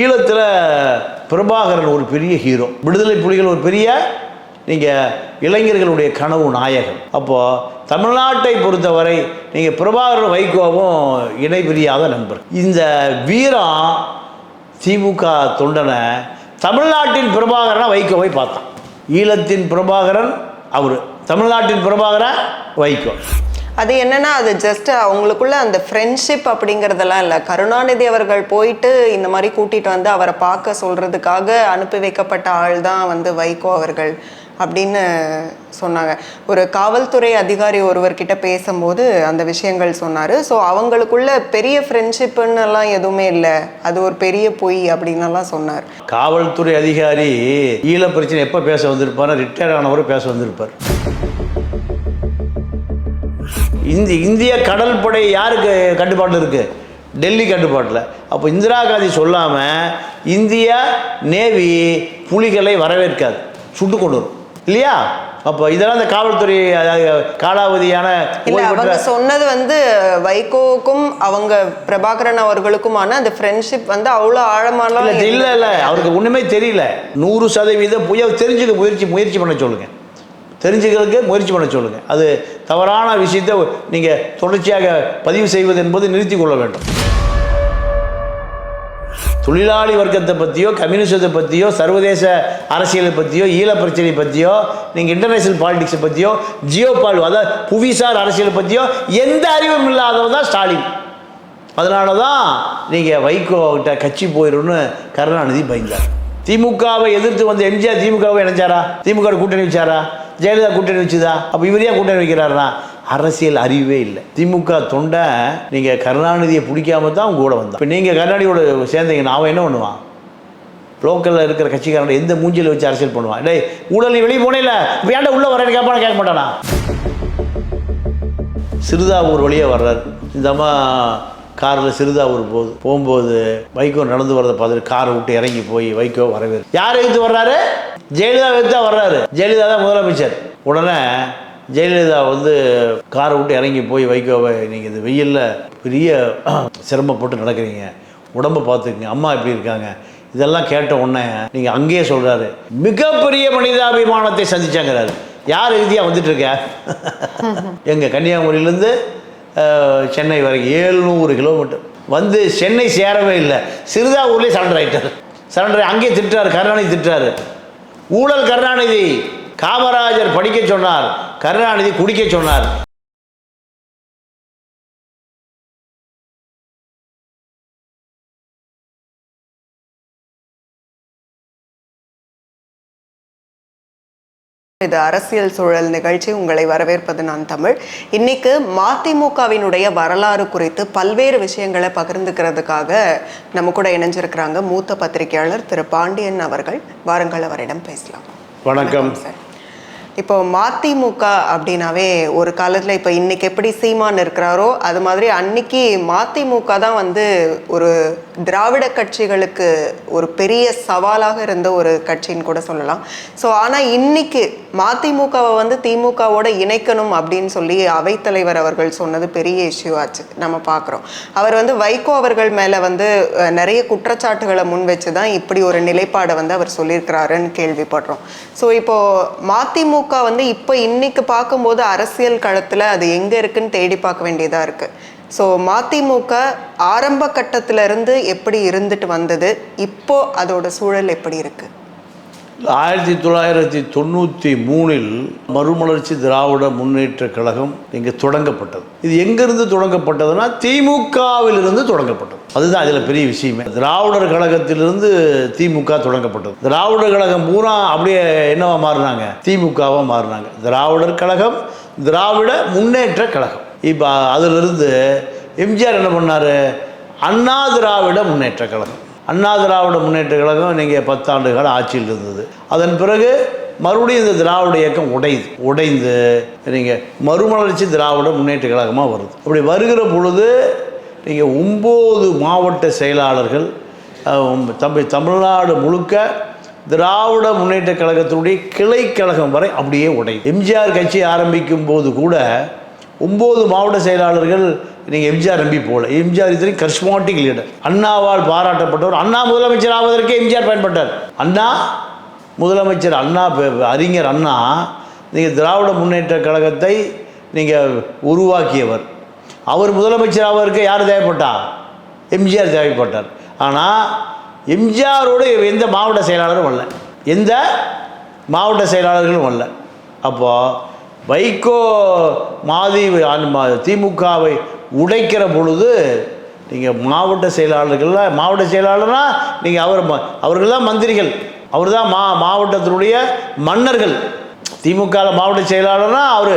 ஈழத்தில் பிரபாகரன் ஒரு பெரிய ஹீரோ, விடுதலை புலிகள் ஒரு பெரிய நீங்கள் இளைஞர்களுடைய கனவு நாயகன். அப்போது தமிழ்நாட்டை பொறுத்தவரை நீங்கள் பிரபாகரன் வைகோவும் இணைபிரியாத நண்பர். இந்த வீரம் திமுக தொண்டனை தமிழ்நாட்டின் பிரபாகரனை வைகோவை பார்த்தான். ஈழத்தின் பிரபாகரன் அவர், தமிழ்நாட்டின் பிரபாகரன் வைகோ. அது என்னன்னா, அது ஜஸ்ட் அவங்களுக்குள்ள அந்த ஃப்ரெண்ட்ஷிப் அப்படிங்கிறதெல்லாம் இல்லை. கருணாநிதி அவர்கள் போயிட்டு இந்த மாதிரி கூட்டிகிட்டு வந்து அவரை பார்க்க சொல்கிறதுக்காக அனுப்பி வைக்கப்பட்ட ஆள் தான் வந்து வைகோ அவர்கள் அப்படின்னு சொன்னாங்க. ஒரு காவல்துறை அதிகாரி ஒருவர்கிட்ட பேசும்போது அந்த விஷயங்கள் சொன்னார். ஸோ அவங்களுக்குள்ள பெரிய ஃப்ரெண்ட்ஷிப்புன்னு எல்லாம் எதுவுமே இல்லை, அது ஒரு பெரிய பொய் அப்படின்னலாம் சொன்னார். காவல்துறை அதிகாரி ஈழ பிரச்சனை எப்போ பேச வந்திருப்பார்? ரிட்டையர் ஆனவரும் பேச வந்திருப்பார். இந்திய கடல் படை யாருக்கு கட்டுப்பாட்டில் இருக்குது? டெல்லி கட்டுப்பாட்டில். அப்போ இந்திரா காந்தி சொல்லாமல் இந்திய நேவி புலிகளை வரவேற்காது, சுட்டு கொண்டு வரும் இல்லையா? அப்போ இதெல்லாம் இந்த காவல்துறை காலாவதியான அவங்க சொன்னது வந்து வைகோவுக்கும் அவங்க பிரபாகரன் அவர்களுக்குமான அந்த ஃப்ரெண்ட்ஷிப் வந்து அவ்வளோ ஆழமான இல்லை. அவருக்கு ஒன்றுமே தெரியல. 100% புய தெரிஞ்சுக்க முயற்சி பண்ண சொல்லுங்கள், தெரிஞ்சுக்கிறதுக்கு முயற்சி பண்ண சொல்லுங்கள். அது தவறான விஷயத்தை நீங்கள் தொடர்ச்சியாக பதிவு செய்வது என்பது நிறுத்தி கொள்ள வேண்டும். தொழிலாளி வர்க்கத்தை பற்றியோ, கம்யூனிசத்தை பற்றியோ, சர்வதேச அரசியலை பற்றியோ, ஈழ பிரச்சனை பற்றியோ, நீங்கள் இன்டர்நேஷனல் பாலிடிக்ஸை பற்றியோ, அதாவது புவிசார் அரசியலை பற்றியோ எந்த அறிவும் இல்லாதவன் தான் ஸ்டாலின். அதனால தான் நீங்கள் வைகோ கிட்ட கட்சி போயிடும்னு கருணாநிதி பயந்தார். திமுகவை எதிர்த்து வந்த எம்ஜிஆர் திமுகவை இணைச்சாரா? திமுக கூட்டணி வச்சாரா? ஜெயலலிதா கூட்டணி வச்சுதா? அப்போ இவரையா கூட்டணி வைக்கிறாருனா? அரசியல் அறிவே இல்லை. திமுக தொண்டை நீங்கள் கருணாநிதியை பிடிக்காம தான் அவங்க கூட வந்தான். இப்போ நீங்கள் கருணாநிதியோட சேர்ந்தீங்கன்னா அவன் என்ன பண்ணுவான்? லோக்கலில் இருக்கிற கட்சிக்காரன் எந்த மூஞ்சியில் வச்சு அரசியல் பண்ணுவான்? இல்லை ஊழல் நீ வெளியே போனே இல்லை, இப்போ ஏன்டா உள்ளே வரேன்னு கேட்பான? கேட்க மாட்டானா? சிறுதாவூர் வழியாக வர்றாரு. இந்த அம்மா காரில் சிறுதாவூர் போகும்போது வைகோ நடந்து வரதை பார்த்துட்டு காரை விட்டு இறங்கி போய் வைகோ வரவேறு. யார் எடுத்து வர்றாரு? ஜெயலலிதா எடுத்து தான் வர்றாரு. ஜெயலலிதா தான் முதலமைச்சர். உடனே ஜெயலலிதா காரை விட்டு இறங்கி போய் வைகோவை, நீங்கள் இந்த வெயிலில் பெரிய சிரமப்பட்டு நடக்கிறீங்க, உடம்பை பார்த்துக்குங்க, அம்மா எப்படி இருக்காங்க, இதெல்லாம் கேட்ட உடனே நீங்கள் அங்கேயே சொல்கிறாரு, மிகப்பெரிய மனிதாபிமானத்தை சந்திச்சாங்கிறாரு. யார் எழுதியாக வந்துட்டுருக்க? எங்கள் கன்னியாகுமரியிலேருந்து சென்னை வரைக்கும் 700 கிலோமீட்டர் வந்து சென்னை சேரவே இல்லை. சிறுதாவூர்லேயே சரண்டர் ஆகிட்டார். சரண்டர் அங்கேயே திட்டுறாரு, கருணாநிதி திட்டுறாரு. ஊழல் கருணாநிதி. காமராஜர் படிக்க சொன்னார், கருணாநிதி குடிக்க சொன்னார். இது அரசியல் சூழல் நிகழ்ச்சி. உங்களை வரவேற்பது நான் தமிழ். இன்னைக்கு மதிமுகவினுடைய வரலாறு குறித்து பல்வேறு விஷயங்களை பகிர்ந்துக்கிறதுக்காக நம்ம கூட இணைஞ்சிருக்கிறாங்க மூத்த பத்திரிகையாளர் திரு பாண்டியன் அவர்கள். வாருங்கள், அவரிடம் பேசலாம். வணக்கம் சார். இப்போ மதிமுக அப்படின்னாவே ஒரு காலத்தில், இப்போ இன்னைக்கு எப்படி சீமான் இருக்கிறாரோ அது மாதிரி அன்னைக்கு மதிமுக தான் வந்து ஒரு திராவிட கட்சிகளுக்கு ஒரு பெரிய சவாலாக இருந்த ஒரு கட்சின்னு கூட சொல்லலாம். ஸோ ஆனால் இன்னைக்கு மதிமுகவை வந்து திமுகவோட இணைக்கணும் அப்படின்னு சொல்லி அவைத்தலைவர் அவர்கள் சொன்னது பெரிய இஷ்யூ ஆச்சு. நம்ம பார்க்குறோம். அவர் வந்து வைகோ அவர்கள் மேலே வந்து நிறைய குற்றச்சாட்டுகளை முன் வச்சு தான் இப்படி ஒரு நிலைப்பாடை வந்து அவர் சொல்லியிருக்கிறாருன்னு கேள்விப்படுறோம். ஸோ இப்போது மதிமுக வந்து இப்போ இன்னைக்கு பார்க்கும்போது அரசியல் களத்தில் அது எங்கே இருக்குன்னு தேடி பார்க்க வேண்டியதாக இருக்குது. ஸோ மதிமுக ஆரம்ப கட்டத்திலிருந்து எப்படி இருந்துட்டு வந்தது, இப்போ அதோட சூழல் எப்படி இருக்குது? 1993 மறுமலர்ச்சி திராவிட முன்னேற்ற கழகம் இங்கே தொடங்கப்பட்டது. இது எங்கிருந்து தொடங்கப்பட்டதுன்னா திமுகவிலிருந்து தொடங்கப்பட்டது. அதுதான் இதில் பெரிய விஷயமே. திராவிடர் கழகத்திலிருந்து திமுக தொடங்கப்பட்டது. திராவிடர் கழகம் பூரா அப்படியே என்னவா மாறினாங்க? திமுகவாக மாறினாங்க. திராவிடர் கழகம், திராவிட முன்னேற்ற கழகம். இப்போ அதிலிருந்து எம்ஜிஆர் என்ன பண்ணார்? அண்ணா திராவிட முன்னேற்ற கழகம். அண்ணா திராவிட முன்னேற்ற கழகம் நீங்கள் 10 ஆண்டு கால ஆட்சியில் இருந்தது. அதன் பிறகு மறுபடியும் இந்த திராவிட இயக்கம் உடைந்து நீங்கள் மறுமலர்ச்சி திராவிட முன்னேற்ற கழகமாக வருது. அப்படி வருகிற பொழுது நீங்கள் 9 மாவட்ட செயலாளர்கள் தமிழ்நாடு முழுக்க திராவிட முன்னேற்ற கழகத்தினுடைய கிளை கழகம் வரை அப்படியே உடையுது. எம்ஜிஆர் கட்சி ஆரம்பிக்கும் போது கூட 9 மாவட்ட செயலாளர்கள் நீங்கள் எம்ஜிஆர் நம்பி போகல. எம்ஜிஆர் இத்தனை கரிஸ்மாட்டிக் லீடர், அண்ணாவால் பாராட்டப்பட்டவர். அண்ணா முதலமைச்சர் ஆவதற்கே எம்ஜிஆர் பயன்பட்டார். அண்ணா முதலமைச்சர், அண்ணா அறிஞர் அண்ணா நீங்கள் திராவிட முன்னேற்ற கழகத்தை நீங்கள் உருவாக்கியவர். அவர் முதலமைச்சர் ஆவதற்கு யார் தேவைப்பட்டா? எம்ஜிஆர் தேவைப்பட்டார். ஆனால் எம்ஜிஆரோடு எந்த மாவட்ட செயலாளரும் வரல, எந்த மாவட்ட செயலாளர்களும் வரல. அப்போது வைகோ திமுகவை உடைக்கிற பொழுது நீங்கள் மாவட்ட செயலாளர்னால் நீங்கள் அவர்கள் தான் மந்திரிகள், அவர் தான் மாவட்டத்தினுடைய மன்னர்கள். திமுகவில் மாவட்ட செயலாளர்னா அவர்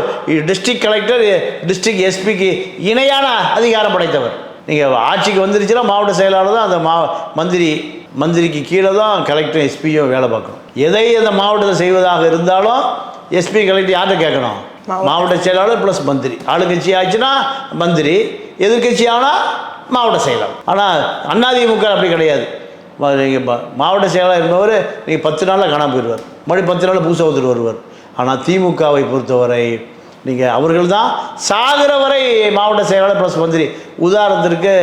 டிஸ்ட்ரிக்ட் கலெக்டர், டிஸ்ட்ரிக்ட் எஸ்பிக்கு இணையான அதிகாரம் படைத்தவர். நீங்கள் ஆட்சிக்கு வந்துருச்சுன்னா மாவட்ட செயலாளர் தான் அந்த மந்திரிக்கு கீழே தான் கலெக்டர் எஸ்பியும் வேலை பார்க்கணும். எதை அந்த மாவட்டத்தில் செய்வதாக இருந்தாலும் எஸ்பி கலெக்டர் யார்கிட்ட கேட்கணும்? மாவட்ட செயலாளர் ப்ளஸ் மந்திரி. ஆளுங்கட்சி ஆச்சுன்னா மந்திரி, எதிர்கட்சி ஆனால் மாவட்ட செயலாளர். ஆனால் அதிமுக அப்படி கிடையாது. நீங்கள் மாவட்ட செயலாளர் என்பவர் நீங்கள் 10 நாளில் காணாமல் போயிடுவார், மறுபடியும் 10 நாளில் புதுசாக ஒருத்தர் வருவார். ஆனால் திமுகவை பொறுத்தவரை நீங்கள் அவர்கள் தான் சாகிற வரை மாவட்ட செயலாளர் ப்ளஸ் மந்திரி. உதாரணத்திற்கு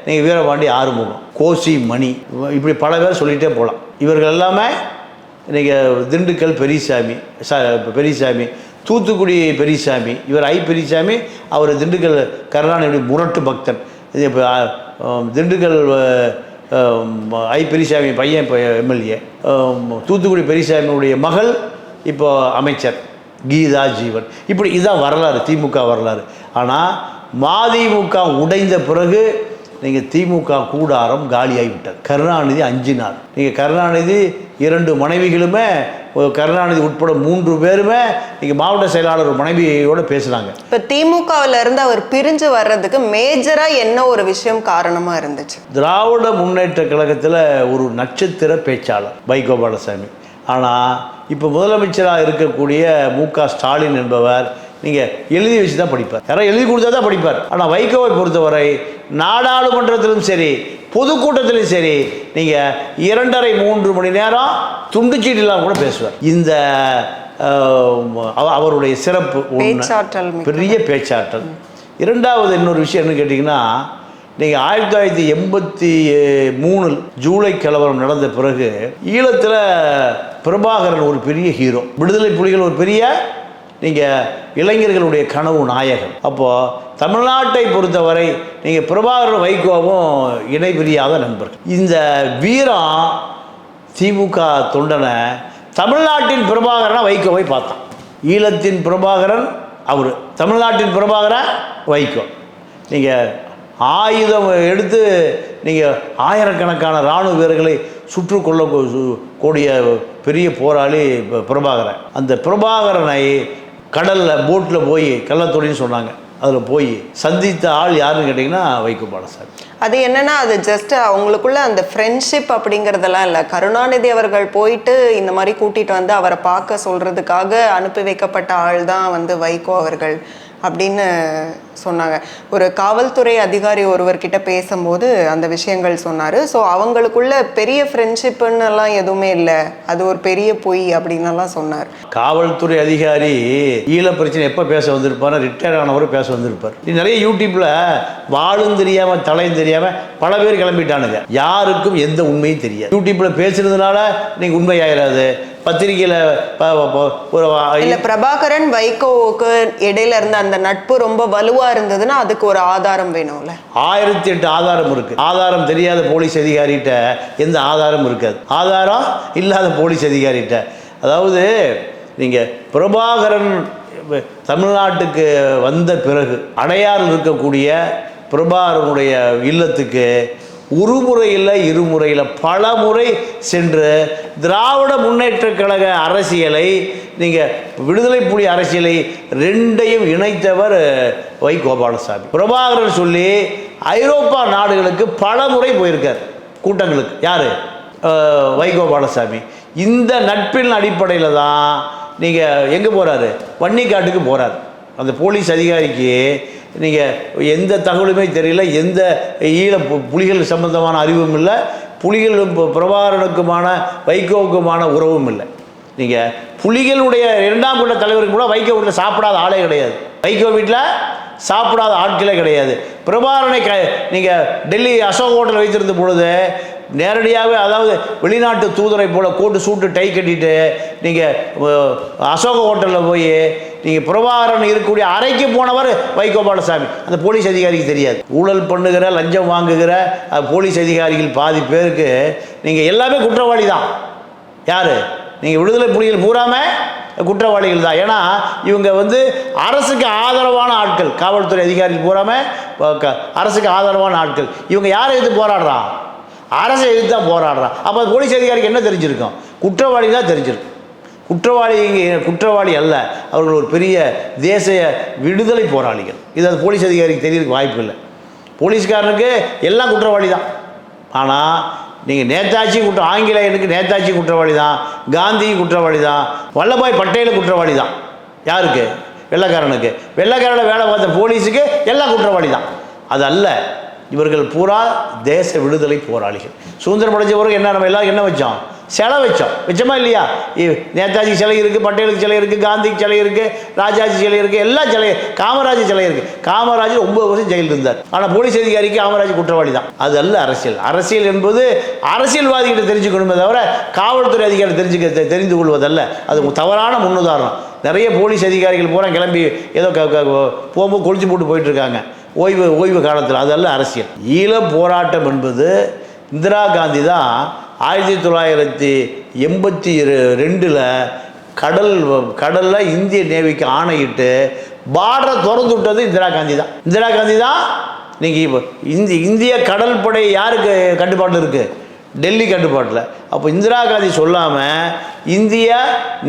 நீங்கள் வீரபாண்டி ஆறுமுகம், கோசி மணி, இப்படி பல பேர் சொல்லிகிட்டே போகலாம். இவர்கள் எல்லாமே நீங்கள் திண்டுக்கல் பெரியசாமி, தூத்துக்குடி பெரியசாமி, இவர் பெரியசாமி, அவர் திண்டுக்கல் கருணாநிதி முரட்டு பக்தன். இது இப்போ திண்டுக்கல் பெரியசாமி பையன் இப்போ எம்எல்ஏ, தூத்துக்குடி பெரியசாமியுடைய மகள் இப்போ அமைச்சர் கீதா ஜீவன். இப்படி இதுதான் வரலாறு, திமுக வரலாறு. ஆனால் மதிமுக உடைந்த பிறகு நீங்கள் திமுக கூடாரம் காலியாகிவிட்டார். கருணாநிதி 5 நாள். நீங்கள் கருணாநிதி 2 மனைவிகளுமே, கருணாநிதி உட்பட 3 பேருமே நீங்கள் மாவட்ட செயலாளர் மனைவியோடு பேசுனாங்க. இப்போ திமுகவில் இருந்து அவர் பிரிஞ்சு வர்றதுக்கு மேஜராக என்ன ஒரு விஷயம் காரணமாக இருந்துச்சு? திராவிட முன்னேற்ற கழகத்தில் ஒரு நட்சத்திர பேச்சாளர் வைகோபாலசாமி. ஆனால் இப்போ முதலமைச்சராக இருக்கக்கூடிய மு.க. ஸ்டாலின் என்பவர் நீங்கள் எழுதி வச்சு தான் படிப்பார், யாராவது எழுதி கொடுத்தா தான் படிப்பார். ஆனால் வைகோவை பொறுத்தவரை நாடாளுமன்றத்திலும் சரி பொதுக்கூட்டத்திலும் சரி நீங்கள் 2.5-3 மணி நேரம் துண்டுச்சீட்டு இல்லாமல் கூட பேசுவார். இந்த அவருடைய சிறப்பு பெரிய பேச்சாற்றல். இரண்டாவது இன்னொரு விஷயம் என்ன கேட்டிங்கன்னா, நீங்கள் 1983 ஜூலை கலவரம் நடந்த பிறகு ஈழத்தில் பிரபாகரன் ஒரு பெரிய ஹீரோ, விடுதலை புலிகள் ஒரு பெரிய நீங்கள் இளைஞர்களுடைய கனவு நாயகன். அப்போது தமிழ்நாட்டை பொறுத்தவரை நீங்கள் பிரபாகரன் வைகோவும் இணைபிரியாத நண்பர்கள். இந்த வீரம் திமுக தொண்டனை தமிழ்நாட்டின் பிரபாகரனை வைகோவை பார்த்தான். ஈழத்தின் பிரபாகரன் அவர், தமிழ்நாட்டின் பிரபாகரன் வைகோ. நீங்கள் ஆயுதம் எடுத்து நீங்கள் ஆயிரக்கணக்கான இராணுவ வீரர்களை சுற்றுக்கொள்ள கூடிய பெரிய போராளி பிரபாகரன். அந்த பிரபாகரனை கடலில் போட்டில் போய் கள்ளத்தொழின்னு சொன்னாங்க, அதில் போய் சந்தித்த ஆள் யாருன்னு கேட்டிங்கன்னா வைகோபாலசாமி. அது என்னன்னா, அது ஜஸ்ட் அவங்களுக்குள்ள அந்த ஃப்ரெண்ட்ஷிப் அப்படிங்கிறதெல்லாம் இல்லை. கருணாநிதி அவர்கள் போயிட்டு இந்த மாதிரி கூட்டிகிட்டு வந்து அவரை பார்க்க சொல்கிறதுக்காக அனுப்பி வைக்கப்பட்ட ஆள் தான் வந்து வைகோ அவர்கள் அப்படின்னு சொன்னாங்க. ஒரு காவல்துறை அதிகாரி ஒருவர்கிட்ட பேசும்போது அந்த விஷயங்கள் சொன்னார். ஸோ அவங்களுக்குள்ள பெரிய ஃப்ரெண்ட்ஷிப்புன்னு எல்லாம் எதுவுமே இல்லை, அது ஒரு பெரிய பொய் அப்படின்னலாம் சொன்னார். காவல்துறை அதிகாரி ஈழ பிரச்சனை எப்போ பேச வந்திருப்பார்? ரிட்டையர் ஆனவரும் பேச வந்திருப்பார். நிறைய யூடியூப்பில் வாழும் தெரியாமல் தலையும் தெரியாமல் பல பேர் கிளம்பிட்டானுங்க. யாருக்கும் எந்த உண்மையும் தெரியாது. யூடியூப்பில் பேசுறதுனால நீங்கள் உண்மை ஆயிடாது. பத்திரிகையில் இல்லை, பிரபாகரன் வைகோவுக்கு இடையில இருந்த அந்த நட்பு ரொம்ப வலுவாக இருந்ததுன்னா அதுக்கு ஒரு ஆதாரம் வேணும்ல. 1008 ஆதாரம் இருக்கு. ஆதாரம் தெரியாத போலீஸ் அதிகாரிகிட்ட எந்த ஆதாரம் இருக்காது. ஆதாரம் இல்லாத போலீஸ் அதிகாரிகிட்ட, அதாவது நீங்கள் பிரபாகரன் தமிழ்நாட்டுக்கு வந்த பிறகு அடையாறில் இருக்கக்கூடிய பிரபாகரனுடைய இல்லத்துக்கு ஒரு முறையில் இருமுறையில் பல முறை சென்று திராவிட முன்னேற்ற கழக அரசியலை, நீங்கள் விடுதலை புலி அரசியலை ரெண்டையும் இணைத்தவர் வைகோபாலசாமி. பிரபாகரன் சொல்லி ஐரோப்பா நாடுகளுக்கு பல முறை போயிருக்கார் கூட்டங்களுக்கு. யார்? வைகோபாலசாமி. இந்த நட்பின் அடிப்படையில் தான் நீங்கள் எங்கே போகிறாரு? வன்னிக்காட்டுக்கு போகிறார். அந்த போலீஸ் அதிகாரிக்கு நீங்கள் எந்த தகவலுமே தெரியல, எந்த ஈழ புலிகள் சம்பந்தமான அறிவும் இல்லை, புலிகளும் பிரபாகரனுக்குமான வைகோவுக்குமான உறவும் இல்லை. நீங்கள் புலிகளுடைய 2ஆம் கட்ட தலைவருக்கு கூட வைகோ வீட்டில் சாப்பிடாத ஆளே கிடையாது. வைகோ வீட்டில் சாப்பிடாத ஆட்களே கிடையாது. பிரபாகரனை நீங்கள் டெல்லி அசோக் ஹோட்டல் வைத்திருந்த பொழுது நேரடியாகவே, அதாவது வெளிநாட்டு தூதரை போல் கோட்டு சூட்டு டை கட்டிட்டு நீங்கள் அசோக ஹோட்டலில் போய் நீங்கள் பிரபாகரன் இருக்கக்கூடிய அறைக்கு போனவர் வைகோபாலசாமி. அந்த போலீஸ் அதிகாரிக்கு தெரியாது. ஊழல் பண்ணுகிற, லஞ்சம் வாங்குகிற போலீஸ் அதிகாரிகள் பாதி பேருக்கு நீங்கள் எல்லாமே குற்றவாளி தான். யார்? நீங்கள் விடுதலை புலிகள் பூராமல் குற்றவாளிகள் தான். ஏன்னா இவங்க அரசுக்கு ஆதரவான ஆட்கள். காவல்துறை அதிகாரிகள் பூராமல் அரசுக்கு ஆதரவான ஆட்கள். இவங்க யாரை எதிர்த்து போராடுறான்? அரசை எதிர்த்து தான் போராடுறான். அப்போ போலீஸ் அதிகாரிக்கு என்ன தெரிஞ்சிருக்கும்? குற்றவாளி தான் தெரிஞ்சிருக்கும். குற்றவாளி அல்ல, அவர்கள் ஒரு பெரிய தேசிய விடுதலை போராளிகள். இது அது போலீஸ் அதிகாரிக்கு தெரியறதுக்கு வாய்ப்பு இல்லை. போலீஸ்காரனுக்கு எல்லாம் குற்றவாளி தான். ஆனால் நீங்கள் நேதாஜி ஆங்கிலேயனுக்கு நேதாஜி குற்றவாளி தான், காந்தி குற்றவாளி தான், வல்லபாய் பட்டேல் குற்றவாளி தான். யாருக்கு? வெள்ளைக்காரனுக்கு. வெள்ளைக்காரனை வேலை பார்த்த போலீஸுக்கு எல்லாம் குற்றவாளி தான். அது அல்ல, இவர்கள் பூரா தேச விடுதலை போராளிகள். சுதந்திரம் அடைஞ்ச பிறகு என்ன, நம்ம எல்லாம் என்ன வச்சோம்? சிலை வச்சோமா இல்லையா? நேதாஜி சிலை இருக்குது, பட்டேலுக்கு சிலை இருக்குது, காந்திக்கு சிலை இருக்குது, ராஜாஜி சிலை இருக்குது, எல்லாம் சிலை. காமராஜ் சிலை இருக்குது. காமராஜ் 9 வருஷம் ஜெயிலில் இருந்தார். ஆனால் போலீஸ் அதிகாரிக்கு காமராஜ் குற்றவாளி தான். அது அல்ல அரசியல். அரசியல் என்பது அரசியல்வாதிகிட்ட தெரிஞ்சுக்கணுமே தவிர காவல்துறை அதிகாரி தெரிந்து கொள்வதல்ல. அது தவறான முன்னுதாரணம். நிறைய போலீஸ் அதிகாரிகள் பூரா கிளம்பி ஏதோ போகும்போது கொளிச்சு போட்டு போயிட்டு இருக்காங்க ஓய்வு காலத்தில். அதல்ல அரசியல். ஈழ போராட்டம் என்பது இந்திரா காந்தி தான் 1982 கடலில் இந்திய நேவிக்கு ஆணையிட்டு பார்டரை திறந்து விட்டது இந்திரா காந்தி தான். இந்திரா காந்தி தான். நீங்கள் இந்திய கடல் படை யாருக்கு கட்டுப்பாட்டில் இருக்குது? டெல்லி கட்டுப்பாட்டில். அப்போ இந்திரா காந்தி சொல்லாமல் இந்திய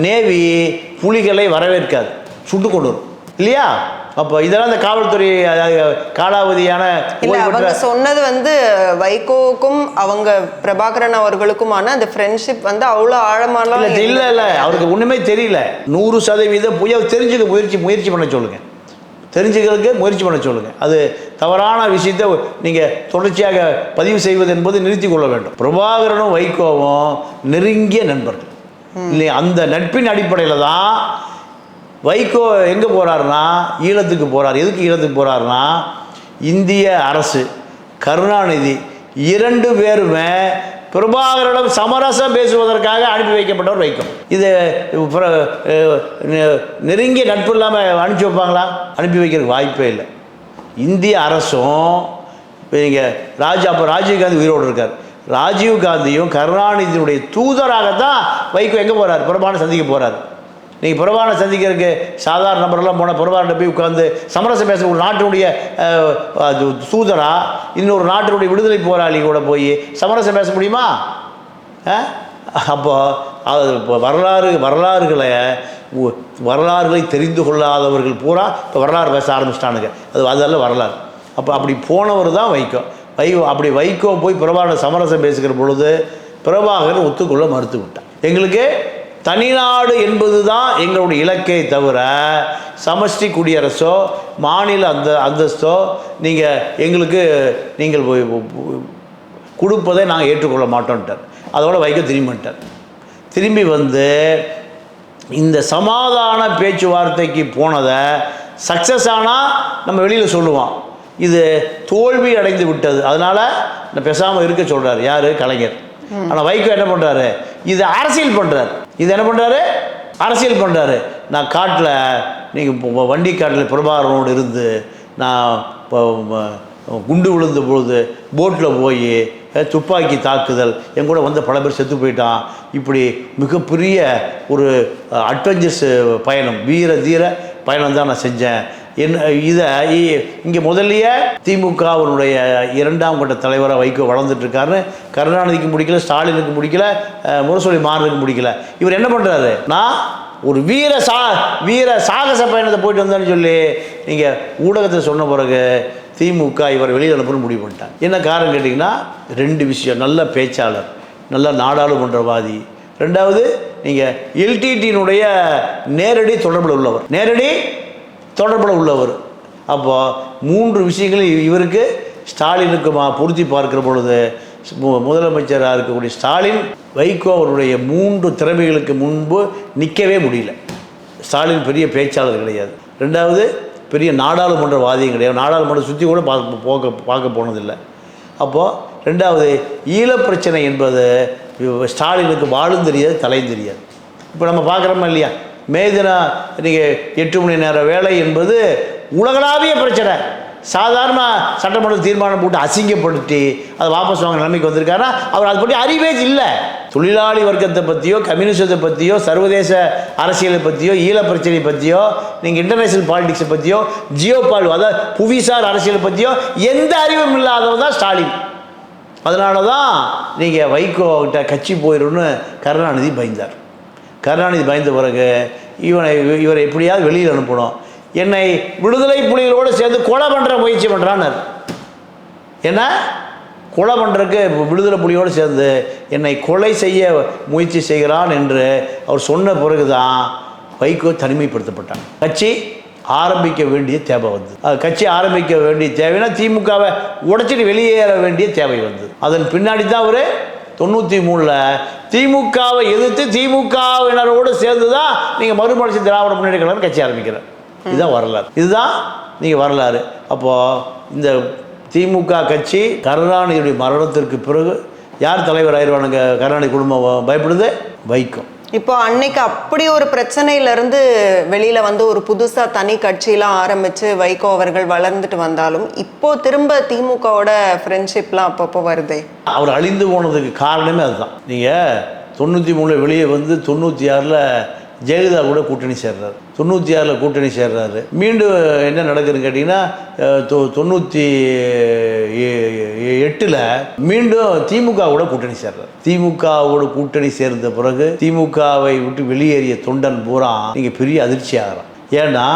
நேவி புலிகளை வரவேற்காது, சுட்டு கொண்டு வரும் இல்லையா? அப்போ இதெல்லாம் இந்த காவல்துறை காலாவதியான அவங்க சொன்னது வைகோவுக்கும் அவங்க பிரபாகரன் அவர்களுக்குமான அந்த ஃப்ரெண்ட்ஷிப் அவ்வளோ ஆழமான இல்லை. அவருக்கு ஒன்றுமே தெரியல. 100% முயற்சி பண்ண சொல்லுங்கள். தெரிஞ்சுக்கிறதுக்கு முயற்சி பண்ண சொல்லுங்கள். அது தவறான விஷயத்தை நீங்கள் தொடர்ச்சியாக பதிவு செய்வது என்பது நிறுத்தி கொள்ள வேண்டும். பிரபாகரனும் வைகோவும் நெருங்கிய நண்பர்கள் இல்லையா? அந்த நட்பின் அடிப்படையில் தான் வைகோ எங்கே போகிறாருன்னா ஈழத்துக்கு போகிறார். எதுக்கு ஈழத்துக்கு போகிறாருன்னா இந்திய அரசு, கருணாநிதி 2 பேருமே பிரபாகரனிடம் சமரசம் பேசுவதற்காக அனுப்பி வைக்கப்பட்டவர் வைகோ. இது நெருங்கிய நட்பு இல்லாமல் அனுப்பிச்சி வைப்பாங்களா? அனுப்பி வைக்கிறதுக்கு வாய்ப்பே இல்லை. இந்திய அரசும் நீங்கள் அப்போ ராஜீவ்காந்தி உயிரோடு இருக்கார். ராஜீவ்காந்தியும் கருணாநிதியினுடைய தூதராகத்தான் வைகோ எங்கே போகிறார்? பிரபாகரனை சந்திக்க போகிறார். நீங்கள் பிரபாகரனை சந்திக்கிறதுக்கு சாதாரண நபரெல்லாம் போனால் பிரபாகரனை போய் உட்காந்து சமரசம் பேச ஒரு நாட்டினுடைய தூதரா இன்னொரு நாட்டினுடைய விடுதலை போராளி கூட போய் சமரசம் பேச முடியுமா? அப்போ வரலாறுகளை தெரிந்து கொள்ளாதவர்கள் பூரா இப்போ வரலாறு பேச ஆரம்பிச்சிட்டானுங்க. அதெல்லாம் வரலாறு. அப்போ அப்படி போனவர் தான் வைகோ. அப்படி வைகோ போய் பிரபாகரனை சமரசம் பேசுகிற பொழுது பிரபாகரன் ஒத்துக்கொள்ள மறுத்து விட்டான். எங்களுக்கு தனிநாடு என்பது தான் எங்களுடைய இலக்கை தவிர சமஷ்டி குடியரசோ மாநில அந்தஸ்தோ எங்களுக்கு நீங்கள் கொடுப்பதை நாங்கள் ஏற்றுக்கொள்ள மாட்டோன்ட்டார். அதோட வைகோ திரும்பி இந்த சமாதான பேச்சுவார்த்தைக்கு போனதை சக்ஸஸ் ஆனால் நம்ம வெளியில் சொல்லுவோம். இது தோல்வி அடைந்து விட்டது, அதனால் நான் பேசாமல் இருக்க சொல்கிறார் யார்? கலைஞர். ஆனால் வைகோ என்ன பண்ணுறாரு? இது அரசியல் பண்ணுறாரு. இது என்ன பண்ணுறாரு? அரசியல் பண்ணுறாரு. நான் காட்டில் நீங்கள் வண்டி காட்டில் பிரபாகரனோடு இருந்து நான் குண்டு விழுந்த பொழுது போட்டில் போய் துப்பாக்கி தாக்குதல் என் கூட வந்த பல பேர் செத்து போயிட்டான். இப்படி மிகப்பெரிய ஒரு அட்வென்ச்சர்ஸ் பயணம், வீர தீர பயணம் தான் நான் செஞ்சேன். இதை இங்கே முதல்லையே திமுகவினுடைய 2ஆம் கட்ட தலைவராக வைகோ வளர்ந்துட்டுருக்காருன்னு கருணாநிதிக்கு முடிக்கல, ஸ்டாலினுக்கு முடிக்கல, முரசொலி மாறனுக்கு முடிக்கல. இவர் என்ன பண்ணுறாரு? நான் ஒரு வீர சாகச பயணத்தை போயிட்டு வந்தேன்னு சொல்லி நீங்கள் ஊடகத்தில் சொன்ன பிறகு திமுக இவர் வெளியில் அனுப்பணும் முடிவு பண்ணிட்டாங்க. என்ன காரணம் கேட்டிங்கன்னா 2 விஷயம். நல்ல பேச்சாளர், நல்ல நாடாளுமன்றவாதி. 2வது நீங்கள் எல்டிடியினுடைய நேரடி தொடர்பில் உள்ளவர். அப்போது 3 விஷயங்களும் இவருக்கு ஸ்டாலினுக்கு பொருத்தி பார்க்கிற பொழுது முதலமைச்சராக இருக்கக்கூடிய ஸ்டாலின் வைகோ அவருடைய 3 திறமைகளுக்கு முன்பு நிற்கவே முடியல. ஸ்டாலின் பெரிய பேச்சாளர் கிடையாது. 2வது பெரிய நாடாளுமன்றவாதியும் கிடையாது, நாடாளுமன்றம் சுற்றி கூட பார்க்க போனதில்லை. அப்போது ரெண்டாவது ஈழப்பிரச்சனை என்பது ஸ்டாலினுக்கு வாழும் தெரியாது, தலையும் தெரியாது. இப்போ நம்ம பார்க்குறோமா இல்லையா, மேதினா நீங்கள் 8 மணி நேர வேலை என்பது உலகளாவிய பிரச்சனை. சாதாரண சட்டமன்ற தீர்மானம் போட்டு அசிங்கப்படுத்தி அதை வாபஸ் வாங்க நிலைமைக்கு வந்திருக்காருன்னா அவர் அதை பற்றி அறிவே இல்லை. தொழிலாளி வர்க்கத்தை பற்றியோ, கம்யூனிசத்தை பற்றியோ, சர்வதேச அரசியலை பற்றியோ, ஈழப்பிரச்சனை பற்றியோ, நீங்கள் இன்டர்நேஷனல் பாலிடிக்ஸை பற்றியோ, அதாவது புவிசார் அரசியலை பற்றியோ எந்த அறிவும் இல்லாதவர் தான் ஸ்டாலின். அதனால தான் நீங்கள் வைகோ கிட்ட கட்சி போயிடும்னு கருணாநிதி பயந்தார். கருணாநிதி பயந்த பிறகு இவரை எப்படியாவது வெளியில் அனுப்பணும், என்னை விடுதலை புலிகளோடு சேர்ந்து கொலை பண்ணுற முயற்சி பண்ணுறான்னு. என்ன கொலை பண்ணுறதுக்கு விடுதலை புலியோடு சேர்ந்து என்னை கொலை செய்ய முயற்சி செய்கிறான் என்று அவர் சொன்ன பிறகு தான் வைகோ தனிமைப்படுத்தப்பட்டான். கட்சி ஆரம்பிக்க வேண்டிய தேவை வந்து, கட்சி ஆரம்பிக்க வேண்டிய தேவைன்னா திமுகவை உடைச்சிட்டு வெளியேற வேண்டிய தேவை வந்து. அதன் பின்னாடி தான் அவர் 93 திமுகவை எதிர்த்து திமுகவினரோடு சேர்ந்து தான் நீங்கள் மறுமலர்ச்சி திராவிட முன்னேற்ற கழகம் கட்சி ஆரம்பிக்கிறார். இதுதான் வரலாறு, இதுதான் நீங்கள் வரலாறு. அப்போது இந்த திமுக கட்சி கருணாநிதியுடைய மரணத்திற்கு பிறகு யார் தலைவர் ஆயிடுவானுங்க? கருணாநிதி குடும்பம் பயப்படுது, வைகோ. இப்போ அன்னைக்கு அப்படி ஒரு பிரச்சனையிலேருந்து வெளியில் வந்து ஒரு புதுசாக தனி கட்சியெலாம் ஆரம்பித்து வைகோ அவர்கள் வளர்ந்துட்டு வந்தாலும் இப்போ திரும்ப திமுகவோட ஃப்ரெண்ட்ஷிப்லாம் அப்பப்போ வருதே. அவர் அழிந்து போனதுக்கு காரணமே அதுதான். நீங்கள் 93 வெளியே வந்து 96 ஜெயலலிதா கூட கூட்டணி சேர்றாரு, 96 கூட்டணி சேர்றாரு. மீண்டும் என்ன நடக்குதுன்னு கேட்டிங்கன்னா 98 மீண்டும் திமுக கூட கூட்டணி சேர்றாரு. திமுகவோட கூட்டணி சேர்ந்த பிறகு திமுகவை விட்டு வெளியேறிய தொண்டன் பூரா நீங்கள் பெரிய அதிர்ச்சி ஆகிறான். ஏன்னா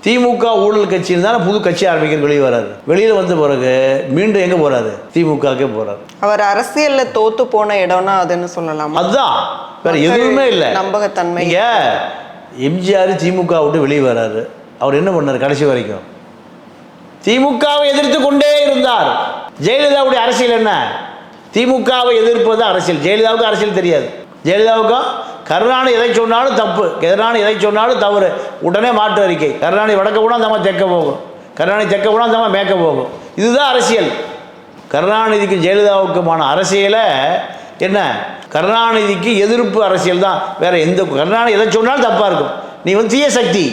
திமுக ஊழல் கட்சின்னு தானே புது கட்சி ஆரம்பிக்கிறது வெளியே வராரு. வெளியில் வந்த பிறகு மீண்டும் எங்கே போகிறாரு? திமுகவுக்கே போகிறாரு. அவர் அரசியலில் தோத்து போன இடம்னா அதுன்னு சொல்லலாம். அதுதான், வேற எதுவுமே இல்லை. நம்பகத்தன்மை. எம்ஜிஆர் திமுக விட்டு வெளியே வராரு. அவர் என்ன பண்ணார்? கடைசி வரைக்கும் திமுகவை எதிர்த்து கொண்டே இருந்தார். ஜெயலலிதாவுடைய அரசியல் என்ன? திமுகவை எதிர்ப்பது அரசியல். ஜெயலலிதாவுக்கு அரசியல் தெரியாது. ஜெயலலிதாவுக்கும் கருணாநிதி எதை சொன்னாலும் தப்பு, கருணாநிதி எதை சொன்னாலும் தவறு, உடனே மாற்று அறிக்கை. கருணாநிதி வடக்க போனால் அந்த அம்மா தெற்க போகும், கருணாநிதி தெற்க போனால் அந்த அம்மா மேற்க போகும். இதுதான் அரசியல். கருணாநிதிக்கு ஜெயலலிதாவுக்குமான அரசியலை என்ன? கருணாநிதிக்கு எதிர்ப்பு அரசியல் தான், வேற எந்த. கருணாநிதி எதை சொன்னாலும் தப்பாக இருக்கும். நீ வந்து தீய சக்தி.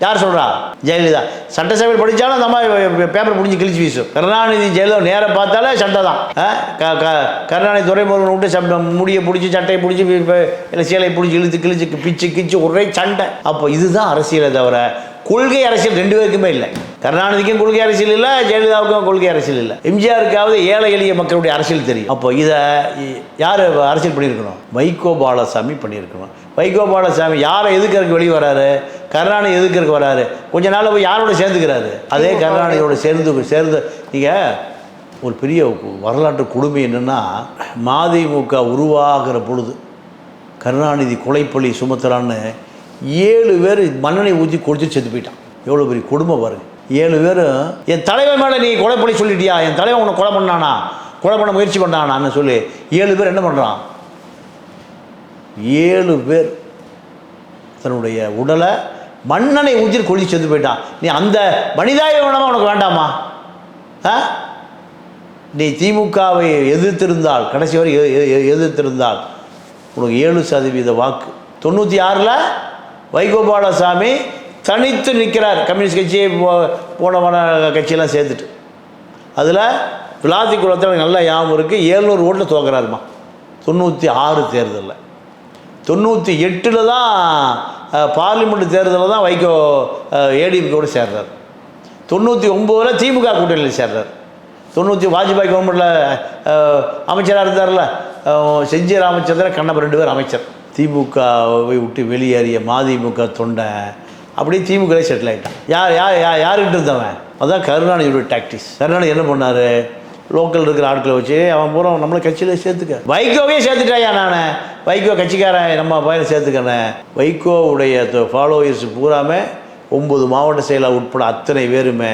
யார் சொல்கிறா? ஜெயலலிதா. சட்டசபையில் படித்தாலும் அந்த மாதிரி பேப்பர் முடிஞ்சு கிழிச்சு வீசும். கருணாநிதி ஜெயலலிதா நேராக பார்த்தாலே சண்டை தான். கருணாநிதி துரைமுருகன் விட்டு முடியை பிடிச்சி சட்டையை பிடிச்சி இல்லை சேலையை பிடிச்சி இழுத்து கிழிச்சு பிச்சு கிச்சு ஒரே சண்டை. அப்போ இதுதான் அரசியலை தவிர கொள்கை அரசியல் ரெண்டு பேருக்குமே இல்லை. கருணாநிதிக்கும் கொள்கை அரசியல் இல்லை, ஜெயலலிதாவுக்கும் கொள்கை அரசியல் இல்லை. எம்ஜிஆருக்காவது ஏழை எளிய மக்களுடைய அரசியல் தெரியும். அப்போ இதை யார் அரசியல் பண்ணியிருக்கணும்? வைகோ பாலசாமி பண்ணியிருக்கணும். வைகோ பாலசாமி யாரை எதுக்கிறதுக்கு வெளியே வராரு? கருணாநிதி எதுக்கிறதுக்கு வராரு. கொஞ்ச நாள் போய் யாரோட சேர்ந்துக்கிறாரு? அதே கருணாநிதியோட சேர்ந்து நீங்கள் ஒரு பெரிய வரலாற்று கொடுமை என்னென்னா, மதிமுக உருவாகிற பொழுது கருணாநிதி கொலைப்பள்ளி சுமத்துறான்னு 7 பேர் மண்ணெண்ணை ஊற்றி குடிச்சு செத்து போயிட்டான். எவ்வளோ பெரிய கொடுமை பாருங்க. 7 பேரும் என் தலைவன் மேலே நீ கொலைப்பள்ளி சொல்லிட்டியா, என் தலைவன் உன்னை கொலை பண்ணானா, கொலை பண்ண முயற்சி பண்ணானான்னு சொல்லி 7 பேர் என்ன பண்ணுறான்? 7 பேர் தன்னுடைய உடலை மண்ணெண்ணை ஊற்றி கொளிச்சு செத்து போயிட்டான். நீ அந்த மனிதாபிமானமாக உனக்கு வேண்டாமா? நீ திமுகவை எதிர்த்திருந்தால், கடைசி வரை எதிர்த்திருந்தால் உனக்கு 7% வாக்கு. 96 வைகோ பாலசாமி தனித்து நிற்கிறார். கம்யூனிஸ்ட் கட்சியை போன கட்சியெல்லாம் சேர்த்துட்டு அதில் விளாத்தி குளத்தில் நல்லா ஞாபகம் இருக்குது, 700 ஓட்டில் தோக்குறாருமா 96 தேர்தலில். 98 தான் பார்லிமெண்ட் தேர்தலில் தான் வைகோ ஏடிஎம்கோடு சேர்றார். 99 திமுக கூட்டணியில் சேர்றார். 90 வாஜ்பாய் கவர்மெண்ட்டில் அமைச்சராக இருந்தார்ல, செஞ்சி ராமச்சந்திரன், கண்ணப்ப 2 பேர் அமைச்சர். திமுகவை விட்டு வெளியேறிய மதிமுக தொண்டை அப்படியே திமுகவே செட்டில் ஆகிட்டான். யாருக்கிட்ட இருந்தவன்? அதுதான் கருணாநிதியோட டாக்டிக்ஸ். கருணாநிதி என்ன பண்ணார்? லோக்கல் இருக்கிற ஆட்களை வச்சு அவன் பூரா நம்மளை கட்சியில் சேர்த்துக்க. வைகோவே சேர்த்துட்டாயா? நான் வைகோ கட்சிக்காரன், நம்ம பையனை சேர்த்துக்கிறேன். வைகோவுடைய ஃபாலோவர்ஸ் பூராமே 9 மாவட்ட செயலாளர் உட்பட அத்தனை பேருமே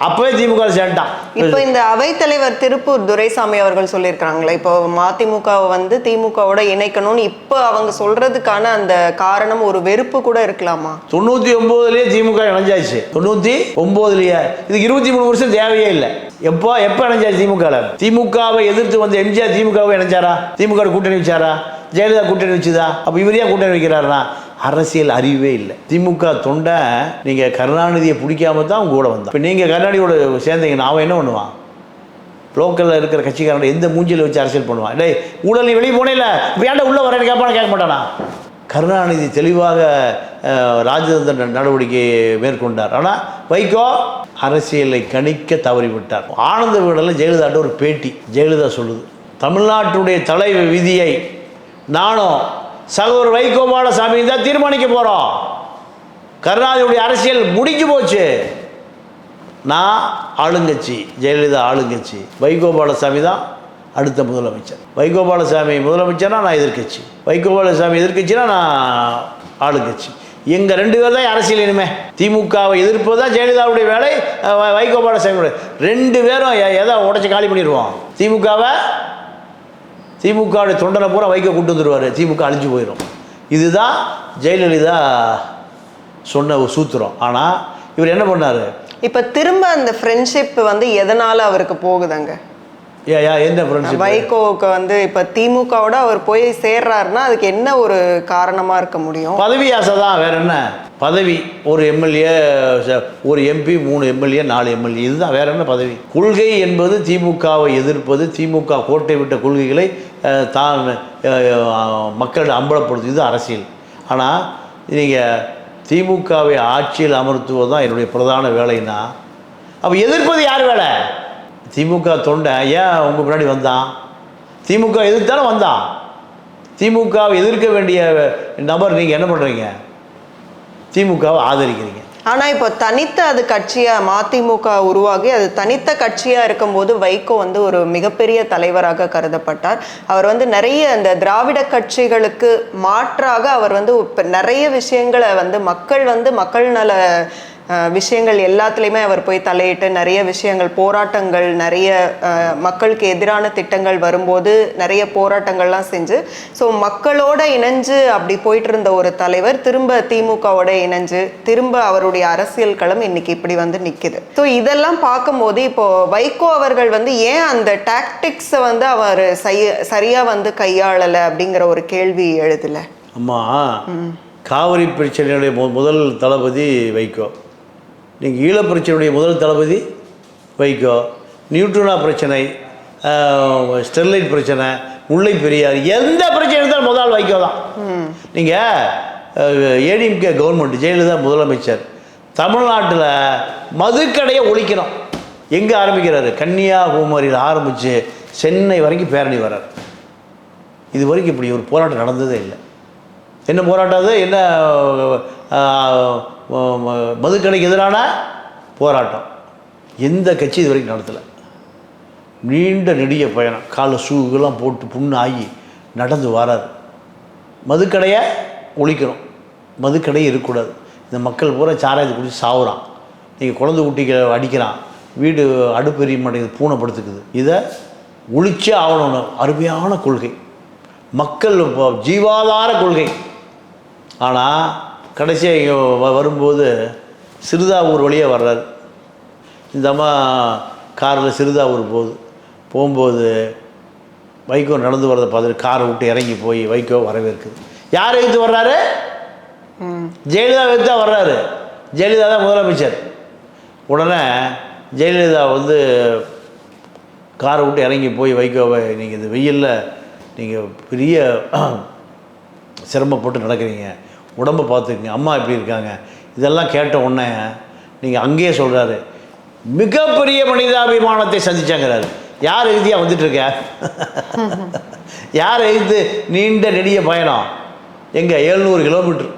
அப்பவே திமுக சேர்ந்துட்டான். இப்போ இந்த அவைத்தலைவர் திருப்பூர் துரைசாமி அவர்கள் சொல்லியிருக்காங்களே, இப்போ மதிமுகவை வந்து திமுகவோட இணைக்கணும்னு இப்போ அவங்க சொல்றதுக்கான அந்த காரணம் ஒரு வெறுப்பு கூட இருக்கலாமா? 99லயே திமுக இணைஞ்சாச்சு. 99லயே இதுக்கு 23 வருஷம் தேவையே இல்லை. எப்போ இணைஞ்சாச்சு திமுகவை எதிர்த்து வந்து எம்ஜிஆர் திமுகவை இணைஞ்சாரா? திமுக கூட்டணி வச்சாரா? ஜெயலலிதா கூட்டணி வச்சுதா? அப்போ இவரையா கூட்டணி வைக்கிறாருன்னா அரசியல் அறிவே இல்லை. திமுக தொண்டை நீங்கள் கருணாநிதியை பிடிக்காம தான் அவங்க கூட வந்தான். இப்போ நீங்கள் கருணாநிதியோட சேர்ந்தீங்கன்னா அவன் என்ன பண்ணுவான்? லோக்கலில் இருக்கிற கட்சிக்காரன் எந்த மூஞ்சியில் வச்சு அரசியல் பண்ணுவான்? டேய் ஊழல் நீ வெளியே போனே இல்லை, வேண்டாம் உள்ளே வரேன்னு கேட்பான கேட்க மாட்டானா? கருணாநிதி தெளிவாக ராஜதந்திர நடவடிக்கை மேற்கொண்டார். ஆனால் வைகோ அரசியலை கணிக்க தவறிவிட்டார். ஆனந்த விகடனில் ஜெயலலிதாட்ட ஒரு பேட்டி. ஜெயலலிதா சொல்லுது, தமிழ்நாட்டுடைய தலை விதியை நானும் சகோதரர் வைகோபாலசாமி தான் தீர்மானிக்க போகிறோம். கருணாநிதியுடைய அரசியல் முடிஞ்சு போச்சு. நான் ஆளுங்கட்சி, ஜெயலலிதா ஆளுங்கட்சி, வைகோபாலசாமி தான் அடுத்த முதலமைச்சர். வைகோபாலசாமி முதலமைச்சர்னா நான் எதிர்கட்சி, வைகோபாலசாமி எதிர்கட்சினா நான் ஆளுங்கட்சி. எங்கள் 2 பேர் தான் அரசியல். இனிமே திமுகவை எதிர்ப்பது தான் ஜெயலலிதாவுடைய வேலை, வைகோபாலசாமியோட 2 பேரும் எதை உடச்சி காலி பண்ணிடுவோம். திமுகவுடைய தொண்டனை பூரா வைகோ கூட்டு வந்துடுவார், திமுக அழிஞ்சு போயிடும். இதுதான் ஜெயலலிதா சொன்ன ஒரு சூத்திரம். ஆனால் இவர் என்ன பண்ணார்? இப்போ திரும்ப அந்த ஃப்ரெண்ட்ஷிப் வந்து எதனால் அவருக்கு போகுதாங்க? என்ன ஃப்ரெண்ட்ஷிப்? வைகோவுக்கு வந்து இப்போ திமுகவோட அவர் போய் சேர்றாருன்னா அதுக்கு என்ன ஒரு காரணமாக இருக்க முடியும்? பதவி ஆசை தான், வேற என்ன? பதவி, ஒரு எம்எல்ஏ, ஒரு எம்பி, 3 எம்எல்ஏ, 4 எம்எல்ஏ, இதுதான். வேற என்ன பதவி? கொள்கை என்பது திமுகவை எதிர்ப்பது, திமுக கோட்டை விட்ட கொள்கைகளை தான் மக்களிடம் அம்பலப்படுத்தும். இது அரசியல். ஆனால் நீங்கள் திமுகவை ஆட்சியில் அமர்த்துவது தான் என்னுடைய பிரதான வேலைன்னா, அப்போ எதிர்ப்பது யார் வேலை? திமுக தொண்டை ஏன் உங்கள் முன்னாடி வந்தான்? திமுக எதிர்த்தாலும் வந்தான். திமுகவை எதிர்க்க வேண்டிய நபர் நீங்கள் என்ன பண்ணுறீங்க? திமுகவை ஆதரிக்கிறீங்க. ஆனால் இப்போ தனித்த அது கட்சியாக மதிமுக உருவாகி அது தனித்த கட்சியாக இருக்கும்போது வைகோ வந்து ஒரு மிகப்பெரிய தலைவராக கருதப்பட்டார். அவர் வந்து நிறைய அந்த திராவிட கட்சிகளுக்கு மாற்றாக அவர் வந்து நிறைய விஷயங்களை வந்து மக்கள் நல விஷயங்கள் எல்லாத்துலேயுமே அவர் போய் தலையிட்டு நிறைய விஷயங்கள், போராட்டங்கள், நிறைய மக்களுக்கு எதிரான திட்டங்கள் வரும்போது நிறைய போராட்டங்கள்லாம் செஞ்சு, ஸோ மக்களோட இணைஞ்சு அப்படி போயிட்டு இருந்த ஒரு தலைவர் திரும்ப திமுகவோட இணைஞ்சு திரும்ப அவருடைய அரசியல் களம் இன்னைக்கு இப்படி வந்து நிற்குது. ஸோ இதெல்லாம் பார்க்கும்போது இப்போ வைகோ அவர்கள் வந்து ஏன் அந்த டாக்டிக்ஸை வந்து அவர் சரியாக வந்து கையாளலை அப்படிங்கிற ஒரு கேள்வி எழுதலை? அம்மா, காவிரி பிரச்சனையுடைய முதல் தளபதி வைகோ. நீங்கள் ஈழப் பிரச்சனையுடைய முதல் தளபதி வைகோ. நியூட்ரினோ பிரச்சனை, ஸ்டெர்லைட் பிரச்சனை, முல்லை பெரியார், எந்த பிரச்சனை இருந்தாலும் முதல் வைகோ தான். நீங்கள் ஏடிஎம்கே கவர்மெண்ட், ஜெயலலிதா முதலமைச்சர், தமிழ்நாட்டில் மதுக்கடையை ஒழிக்கணும். எங்கே ஆரம்பிக்கிறாரு? கன்னியாகுமரியில் ஆரம்பித்து சென்னை வரைக்கும் பேரணி வர்றார். இது வரைக்கும் இப்படி ஒரு போராட்டம் நடந்ததே இல்லை. என்ன போராட்டம் அது? என்ன மதுக்கடைக்கு எதிரான போராட்டம் எந்த கட்சி இது வரைக்கும் நடத்தலை. நீண்ட நெடிய பயணம், காலை ஷூக்கெல்லாம் போட்டு புண்ணு ஆகி நடந்து வராது. மதுக்கடையை ஒழிக்கணும், மதுக்கடையை இருக்கக்கூடாது. இந்த மக்கள் பூரா சாராயத்தை குடிச்சு சாவுறான். நீங்கள் குழந்தை குட்டிக்கு அடிக்கிறான், வீடு அடுப்பு எரிய மாட்டேங்குது, பூனை படுத்துக்குது. இதை ஒழிச்சே ஆகணும்னு அருமையான கொள்கை, மக்கள் ஜீவாதார கொள்கை. ஆனால் கடைசியாக இங்கே வரும்போது சிறுதாவூர் வழியாக வர்றாரு. இந்த அம்மா காரில் சிறுதாவூர் போகும்போது வைகோ நடந்து வர்றதை பார்த்துட்டு காரை விட்டு இறங்கி போய் வைகோ வரவேற்குது. யார் எதிர்த்து வர்றாரு? ஜெயலலிதா எதிர்த்து தான் வர்றாரு. ஜெயலலிதா தான் முதலமைச்சர். உடனே ஜெயலலிதா வந்து காரை விட்டு இறங்கி போய் வைகோவை, நீங்கள் இந்த வெயிலில் நீங்கள் பெரிய சிரமப்பட்டு நடக்கிறீங்க, உடம்பை பார்த்துக்குங்க, அம்மா எப்படி இருக்காங்க, இதெல்லாம் கேட்ட உடனே நீங்கள் அங்கேயே சொல்கிறாரு, மிகப்பெரிய மனிதாபிமானத்தை சந்திச்சாங்கிறாரு. யார் எழுதியாக வந்துட்டுருக்க? யார் எழுத்து? நீண்ட நெடிய பயணம். எங்கே? 700 கிலோமீட்டர்.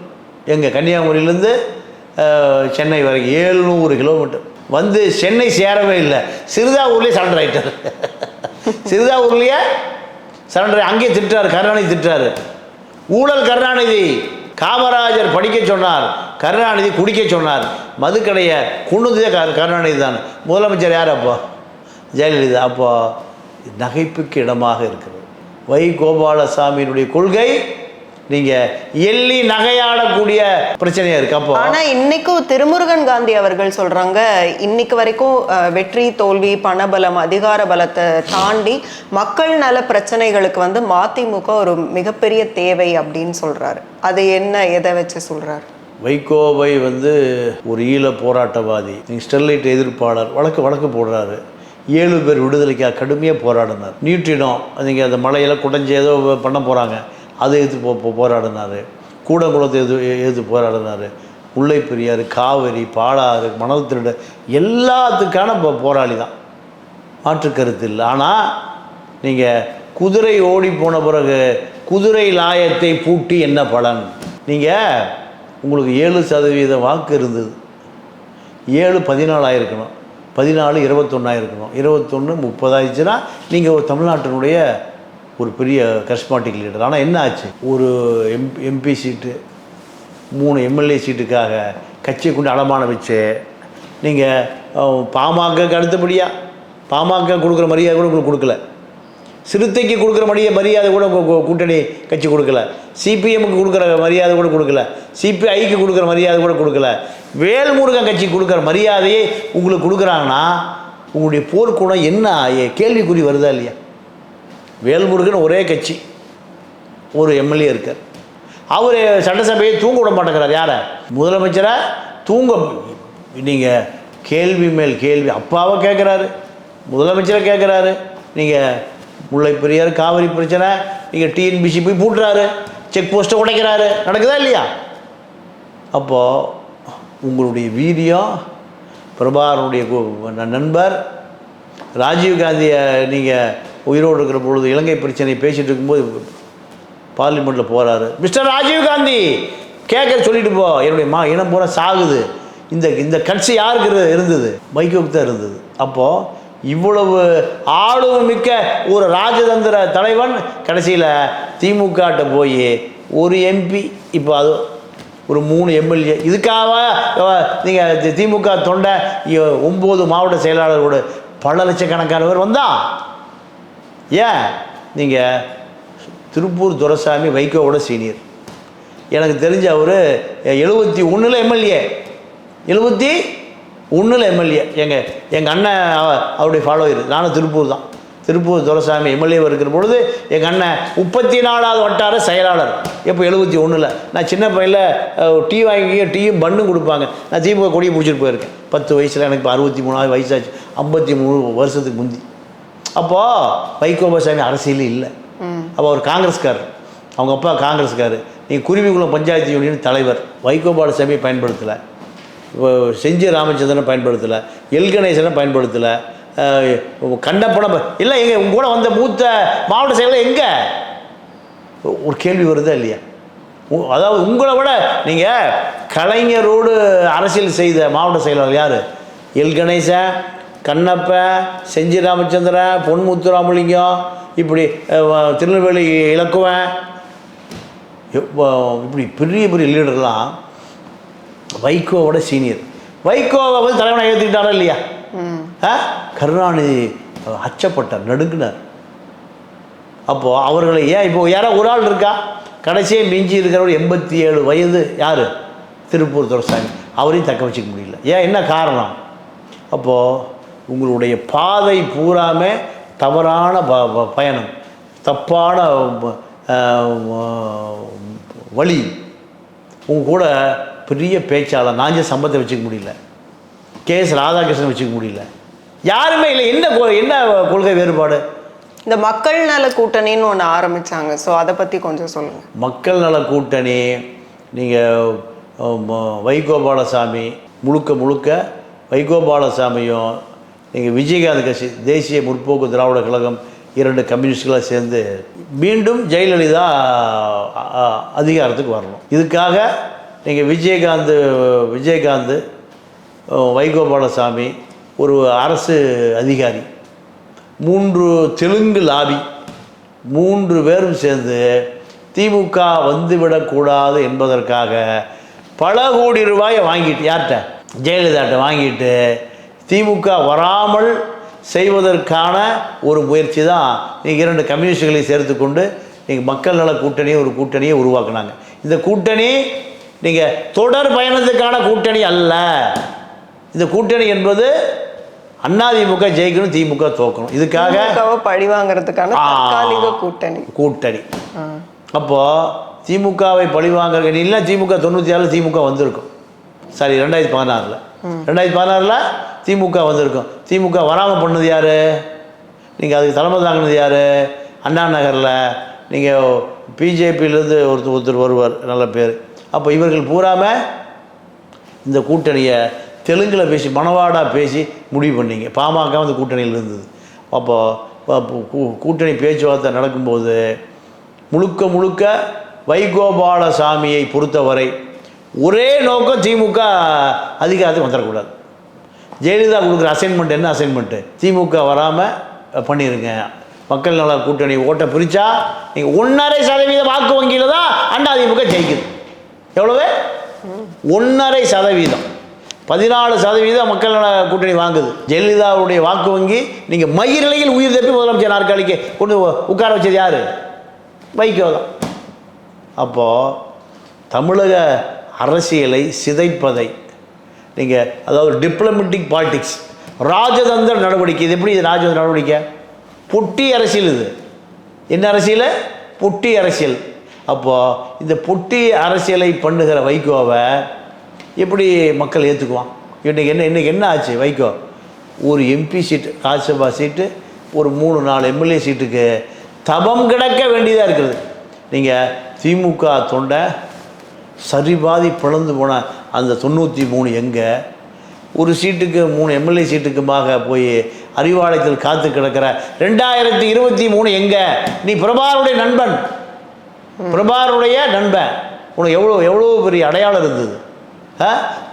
எங்கே? கன்னியாகுமரியிலேருந்து சென்னை வரைக்கும் 700 கிலோமீட்டர். வந்து சென்னை சேரவே இல்லை, சிறுதாவூர்லேயே சரண்டர் ஆகிட்டார். சிறுதாவூர்லேயே சரண்டர். அங்கேயே திட்டுறாரு, கருணாநிதி திட்டுறாரு. ஊழல் கருணாநிதி, காமராஜர் படிக்க சொன்னார், கருணாநிதி குடிக்க சொன்னார். மதுக்கடையை கொண்டு கருணாநிதி தான். முதலமைச்சர் யார் அப்போ? ஜெயலலிதா. அப்போ நகைப்புக்கு இடமாக இருக்கிறது. வை கோபாலசாமியினுடைய கொள்கை நீங்கள் எள்ளி நகையாடக்கூடிய பிரச்சனையாக இருக்குது. அப்போ ஆனால் இன்னைக்கும் திருமுருகன் காந்தி அவர்கள் சொல்கிறாங்க, இன்னைக்கு வரைக்கும் வெற்றி தோல்வி பணபலம் அதிகார பலத்தை தாண்டி மக்கள் நல பிரச்சனைகளுக்கு வந்து மதிமுக ஒரு மிகப்பெரிய தேவை அப்படின்னு சொல்கிறாரு. அது என்ன, எதை வச்சு சொல்கிறார்? வைகோவை வந்து ஒரு ஈழ போராட்டவாதி, நீங்கள் ஸ்டெர்லைட் எதிர்ப்பாளர், வழக்கு போடுறாரு. 7 பேர் விடுதலைக்காக கடுமையாக போராடினார். நியூட்ரினோ நீங்கள் அந்த மலையெல்லாம் குடைஞ்சி ஏதோ பண்ண போகிறாங்க, அதை எதிர்த்து போராடினார். கூடங்குளத்தை எதிர்த்து போராடினார். முல்லை பெரியாறு, காவிரி, பாலாறு, மணல் திருடு எல்லாத்துக்கான போராளி தான், மாற்று கருத்து இல்லை. ஆனால் நீங்கள் குதிரை ஓடி போன பிறகு குதிரை லாயத்தை பூட்டி என்ன பலன்? நீங்கள் உங்களுக்கு 7% வாக்கு இருந்தது, 7 14 ஆயிருக்கணும், 14 21 ஆயிருக்கணும், 21 30 ஆயிடுச்சுன்னா நீங்கள் ஒரு தமிழ்நாட்டினுடைய ஒரு பெரிய கரிஸ்மாட்டிக் லீடர். ஆனால் என்ன ஆச்சு? ஒரு எம்பி சீட்டு 3 எம்எல்ஏ சீட்டுக்காக கட்சியை கொண்டு அடமான வச்சு நீங்கள் பாமகக்கு அடுத்தபடியாக பாமக கொடுக்குற மரியாதை கூட உங்களுக்கு கொடுக்கல, சிறுத்தைக்கு கொடுக்குற மரியாதை கூட கூட்டணி கட்சி கொடுக்கல, சிபிஎம்முக்கு கொடுக்குற மரியாதை கூட கொடுக்கல, சிபிஐக்கு கொடுக்குற மரியாதை கூட கொடுக்கல, வேல்முருகன் கட்சி கொடுக்குற மரியாதையை உங்களுக்கு கொடுக்குறாங்கன்னா உங்களுடைய போர்க்குணம் என்ன கேள்விக்குறி வருதா இல்லையா? வேல்முருகன் ஒரே கட்சி, ஒரு எம்எல்ஏ இருக்கார். அவர் சட்டசபையை தூங்க விட மாட்டேங்கிறார். யாரை? முதலமைச்சரை தூங்க. நீங்கள் கேள்வி மேல் கேள்வி அப்பாவை கேட்குறாரு, முதலமைச்சரை கேட்குறாரு. நீங்கள் முல்லை பெரியார் காவிரி பிரச்சனை, நீங்கள் டிஎன்பிசி போய் பூட்டுறாரு, செக் போஸ்ட்டை உடைக்கிறாரு, நடக்குதா இல்லையா? அப்போது உங்களுடைய வீரியம், பிரபாகரனுடைய நண்பர் ராஜீவ்காந்தியை நீங்கள் உயிரோடு இருக்கிற பொழுது இலங்கை பிரச்சனை பேசிகிட்டு இருக்கும்போது பார்லிமெண்ட்டில் போகிறாரு. மிஸ்டர் ராஜீவ்காந்தி கேட்க சொல்லிட்டு போ, என்னுடைய இனம் பூரா சாகுது. இந்த கட்சி யாருக்கு இருந்தது? வைகோவுக்கு தான் இருந்தது. அப்போது இவ்வளவு ஆளுமை மிக்க ஒரு ராஜதந்திர தலைவன் கடைசியில் திமுகட்ட போய் ஒரு எம்பி, இப்போ அது ஒரு 3 எம்எல்ஏ. இதுக்காக நீங்கள் திமுக தொண்டை 9 மாவட்ட செயலாளரோடு பல லட்சக்கணக்கானவர் வந்தான். ஏன்? நீங்கள் திருப்பூர் துரைசாமி வைகோவோட சீனியர். எனக்கு தெரிஞ்ச அவர் 71 எம்எல்ஏ, 71 எம்எல்ஏ. எங்கள் அண்ணன் அவருடைய ஃபாலோவர். நானும் திருப்பூர் தான். திருப்பூர் துரைசாமி எம்எல்ஏ இருக்கிற பொழுது எங்கள் அண்ணன் 34வது வட்டார செயலாளர். எப்போ? 71. நான் சின்ன பையனில் டீ வாங்கி டீயும் பண்ணும் கொடுப்பாங்க. நான் திமுக கொடியை பிடிச்சிட்டு போயிருக்கேன் 10 வயசில். எனக்கு இப்போ 63 வயசாச்சு, 53 வருஷத்துக்கு முந்தி. அப்போது வைகோபாசாமி அரசியல் இல்லை. அப்போ அவர் காங்கிரஸ்காரர், அவங்க அப்பா காங்கிரஸ்காரர். நீங்கள் குருவிகுளம் பஞ்சாயத்து யூனியன் தலைவர். வைகோபாலசாமியை பயன்படுத்தலை, செஞ்சி ராமச்சந்திரனை பயன்படுத்தலை, எல் கணேசனை பயன்படுத்தலை, கண்டப்படம் இல்லை. எங்கே உங்க கூட வந்த மூத்த மாவட்ட செயலர் எங்கே? ஒரு கேள்வி வருதா இல்லையா? அதாவது உங்களை விட நீங்கள் கலைஞரோடு அரசியல் செய்த மாவட்ட செயலாளர் யார்? எல் கணேசன், கண்ணப்பன், செஞ்சி ராமச்சந்திரன், பொன்முத்துராமலிங்கம், இப்படி திருநெல்வேலி இலக்குவன், இப்படி பெரிய பெரிய லீடர்லாம் வைகோவோட சீனியர். வைகோவை வந்து தலைவனை ஏற்றுக்கிட்டாரா இல்லையா? கருணாநிதி அச்சப்பட்டார், நடுங்கினார். அப்போது அவர்களை ஏன் இப்போ யாரோ ஒரு ஆள் இருக்கா? கடைசியே மிஞ்சி இருக்கிறவர் 87 வயது. யார்? திருப்பூர் துரைசாமி. அவரையும் தக்க வச்சுக்க முடியல. ஏன்? என்ன காரணம்? அப்போது உங்களுடைய பாதை பூராமே தவறான பயணம், தப்பான வழி. உங்க கூட பெரிய பேச்சாளர் நாஞ்ச சம்பத்தை வச்சுக்க முடியல, கேஎஸ் ராதாகிருஷ்ணன் வச்சுக்க முடியல, யாருமே இல்லை. என்ன கொள்கை வேறுபாடு? இந்த மக்கள் நல கூட்டணின்னு ஒன்று ஆரம்பித்தாங்க. ஸோ அதை பற்றி கொஞ்சம் சொல்லுங்கள். மக்கள் நல கூட்டணி நீங்கள் வைகோபாலசாமி முழுக்க வைகோபாலசாமியும் நீங்கள் விஜயகாந்த் கட்சி, தேசிய முற்போக்கு திராவிட கழகம், 2 கம்யூனிஸ்டுகளாக சேர்ந்து மீண்டும் ஜெயலலிதா அதிகாரத்துக்கு வரணும். இதுக்காக நீங்கள் விஜயகாந்த் வைகோபாலசாமி, ஒரு அரசு அதிகாரி, 3 தெலுங்கு லாபி, 3 பேரும் சேர்ந்து திமுக வந்துவிடக்கூடாது என்பதற்காக பல கோடி ரூபாயை வாங்கிட்டு யார்கிட்ட, ஜெயலலிதாட்ட வாங்கிட்டு திமுக வராமல் செய்வதற்கான ஒரு முயற்சி தான் நீங்கள் 2 கம்யூனிஸ்டுகளை சேர்த்து கொண்டு நீங்கள் மக்கள் நல கூட்டணியை ஒரு கூட்டணியை உருவாக்குனாங்க. இந்த கூட்டணி நீங்கள் தொடர் பயணத்துக்கான கூட்டணி அல்ல. இந்த கூட்டணி என்பது அதிமுக ஜெயிக்கணும், திமுக தோக்கணும். இதுக்காக பழி வாங்குறதுக்கான கூட்டணி. அப்போது திமுகவை பழி வாங்குற இல்லை, திமுக 97 திமுக வந்திருக்கும். சாரி 2016 திமுக வந்திருக்கும். திமுக வராமல் பண்ணது யார்? நீங்கள் அதுக்கு தலைமை தாங்கினது யார்? அண்ணா நகரில் நீங்கள் பிஜேபியிலேருந்து ஒருத்தர் வருவார், நல்ல பேர். அப்போ இவர்கள் பூராமல் இந்த கூட்டணியை தெலுங்கில் பேசி மணவாடாக பேசி முடிவு பண்ணிங்க. பாமக வந்து கூட்டணியில் இருந்தது. அப்போது கூட்டணி பேச்சுவார்த்தை நடக்கும்போது முழுக்க வைகோபாலசாமியை பொறுத்தவரை ஒரே நோக்கம், திமுக அதிகாரத்துக்கு வந்துடக்கூடாது. ஜெயலலிதா கொடுக்குற அசைன்மெண்ட் என்ன அசைன்மெண்ட்டு? திமுக வராமல் பண்ணிடுங்க, மக்கள் நல கூட்டணி ஓட்டை பிரித்தா நீங்கள் 1.5% வாக்கு வங்கியில் தான் அதிமுக ஜெயிக்குது. எவ்வளவு? 1.5%. 14% மக்கள் நல கூட்டணி வாங்குது. ஜெயலலிதாவுடைய வாக்கு வங்கி நீங்கள் மயிரிழையில் உயிர் தப்பி முதலமைச்சர் நாற்காலிக்கு கொண்டு உட்கார வச்சது யார்? வைகோ தான். அப்போது தமிழக அரசியலை சிதைப்பதை நீங்கள், அதாவது டிப்ளமேட்டிக் பாலிடிக்ஸ், ராஜதந்திர நடவடிக்கை. இது எப்படி? இது ராஜதந்திர நடவடிக்கை, பொட்டி அரசியல். இது என்ன அரசியல்? பொட்டி அரசியல். அப்போது இந்த பொட்டி அரசியலை பண்ணுகிற வைகோவை எப்படி மக்கள் ஏற்றுக்குவான்? இன்றைக்கி என்ன ஆச்சு? வைகோ ஒரு எம்பி சீட்டு, ராஜ்யசபா சீட்டு, ஒரு 3-4 எம்எல்ஏ சீட்டுக்கு தபம் கிடக்க வேண்டியதாக இருக்குது. நீங்கள் திமுக தொண்டை சரிபாதி பிளந்து போன அந்த 93 எங்கே? ஒரு சீட்டுக்கு 3 எம்எல்ஏ சீட்டுக்குமாக போய் அறிவாலயத்தில் காத்து கிடக்கிற 2023 எங்கே? நீ பிரபாருடைய நண்பன், உனக்கு எவ்வளோ பெரிய அடையாளம் இருந்தது.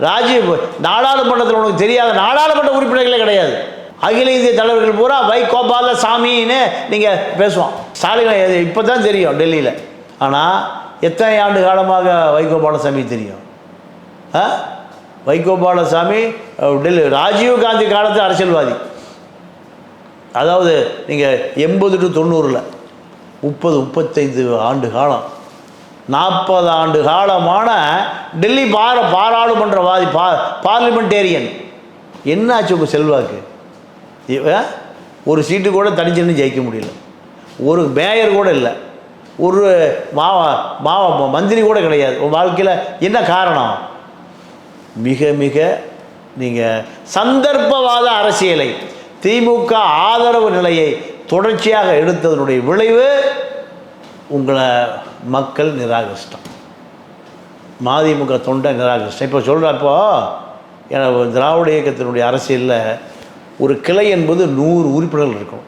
ராஜீவ் நாடாளுமன்றத்தில் உனக்கு தெரியாத நாடாளுமன்ற உறுப்பினர்களே கிடையாது. அகில இந்திய தலைவர்கள் பூரா வைகோபாலசாமின்னு நீங்கள் பேசுவோம். ஸ்டாலின் இப்போ தான் தெரியும் டெல்லியில். ஆனால் எத்தனை ஆண்டு காலமாக வைகோபாலசாமி தெரியும்? வைகோபாலசாமி டெல்லி ராஜீவ் காந்தி காலத்து அரசியல்வாதி. அதாவது நீங்கள் 80 to 90 35 ஆண்டு காலம், 40 ஆண்டு காலமான டெல்லி பாராளுமன்றவாதி, பார்லிமெண்டேரியன். என்ன ஆச்சு உங்கள் செல்வாக்கு? ஒரு சீட்டு கூட தனிச்சுன்னு ஜெயிக்க முடியல. ஒரு மேயர் கூட இல்லை, ஒரு மந்திரி கூட கிடையாது. உங்கள் வாழ்க்கையில் என்ன காரணம்? மிக நீங்கள் சந்தர்ப்பவாத அரசியலை, திமுக ஆதரவு நிலையை தொடர்ச்சியாக எடுத்ததனுடைய விளைவு உங்களை மக்கள் நிராகரிச்சிட்டான். மதிமுக தொண்டை நிராகரிச்சிட்டேன். இப்போ சொல்கிறப்போ திராவிட இயக்கத்தினுடைய அரசியலில் ஒரு கிளை என்பது 100 உறுப்பினர்கள் இருக்கும்.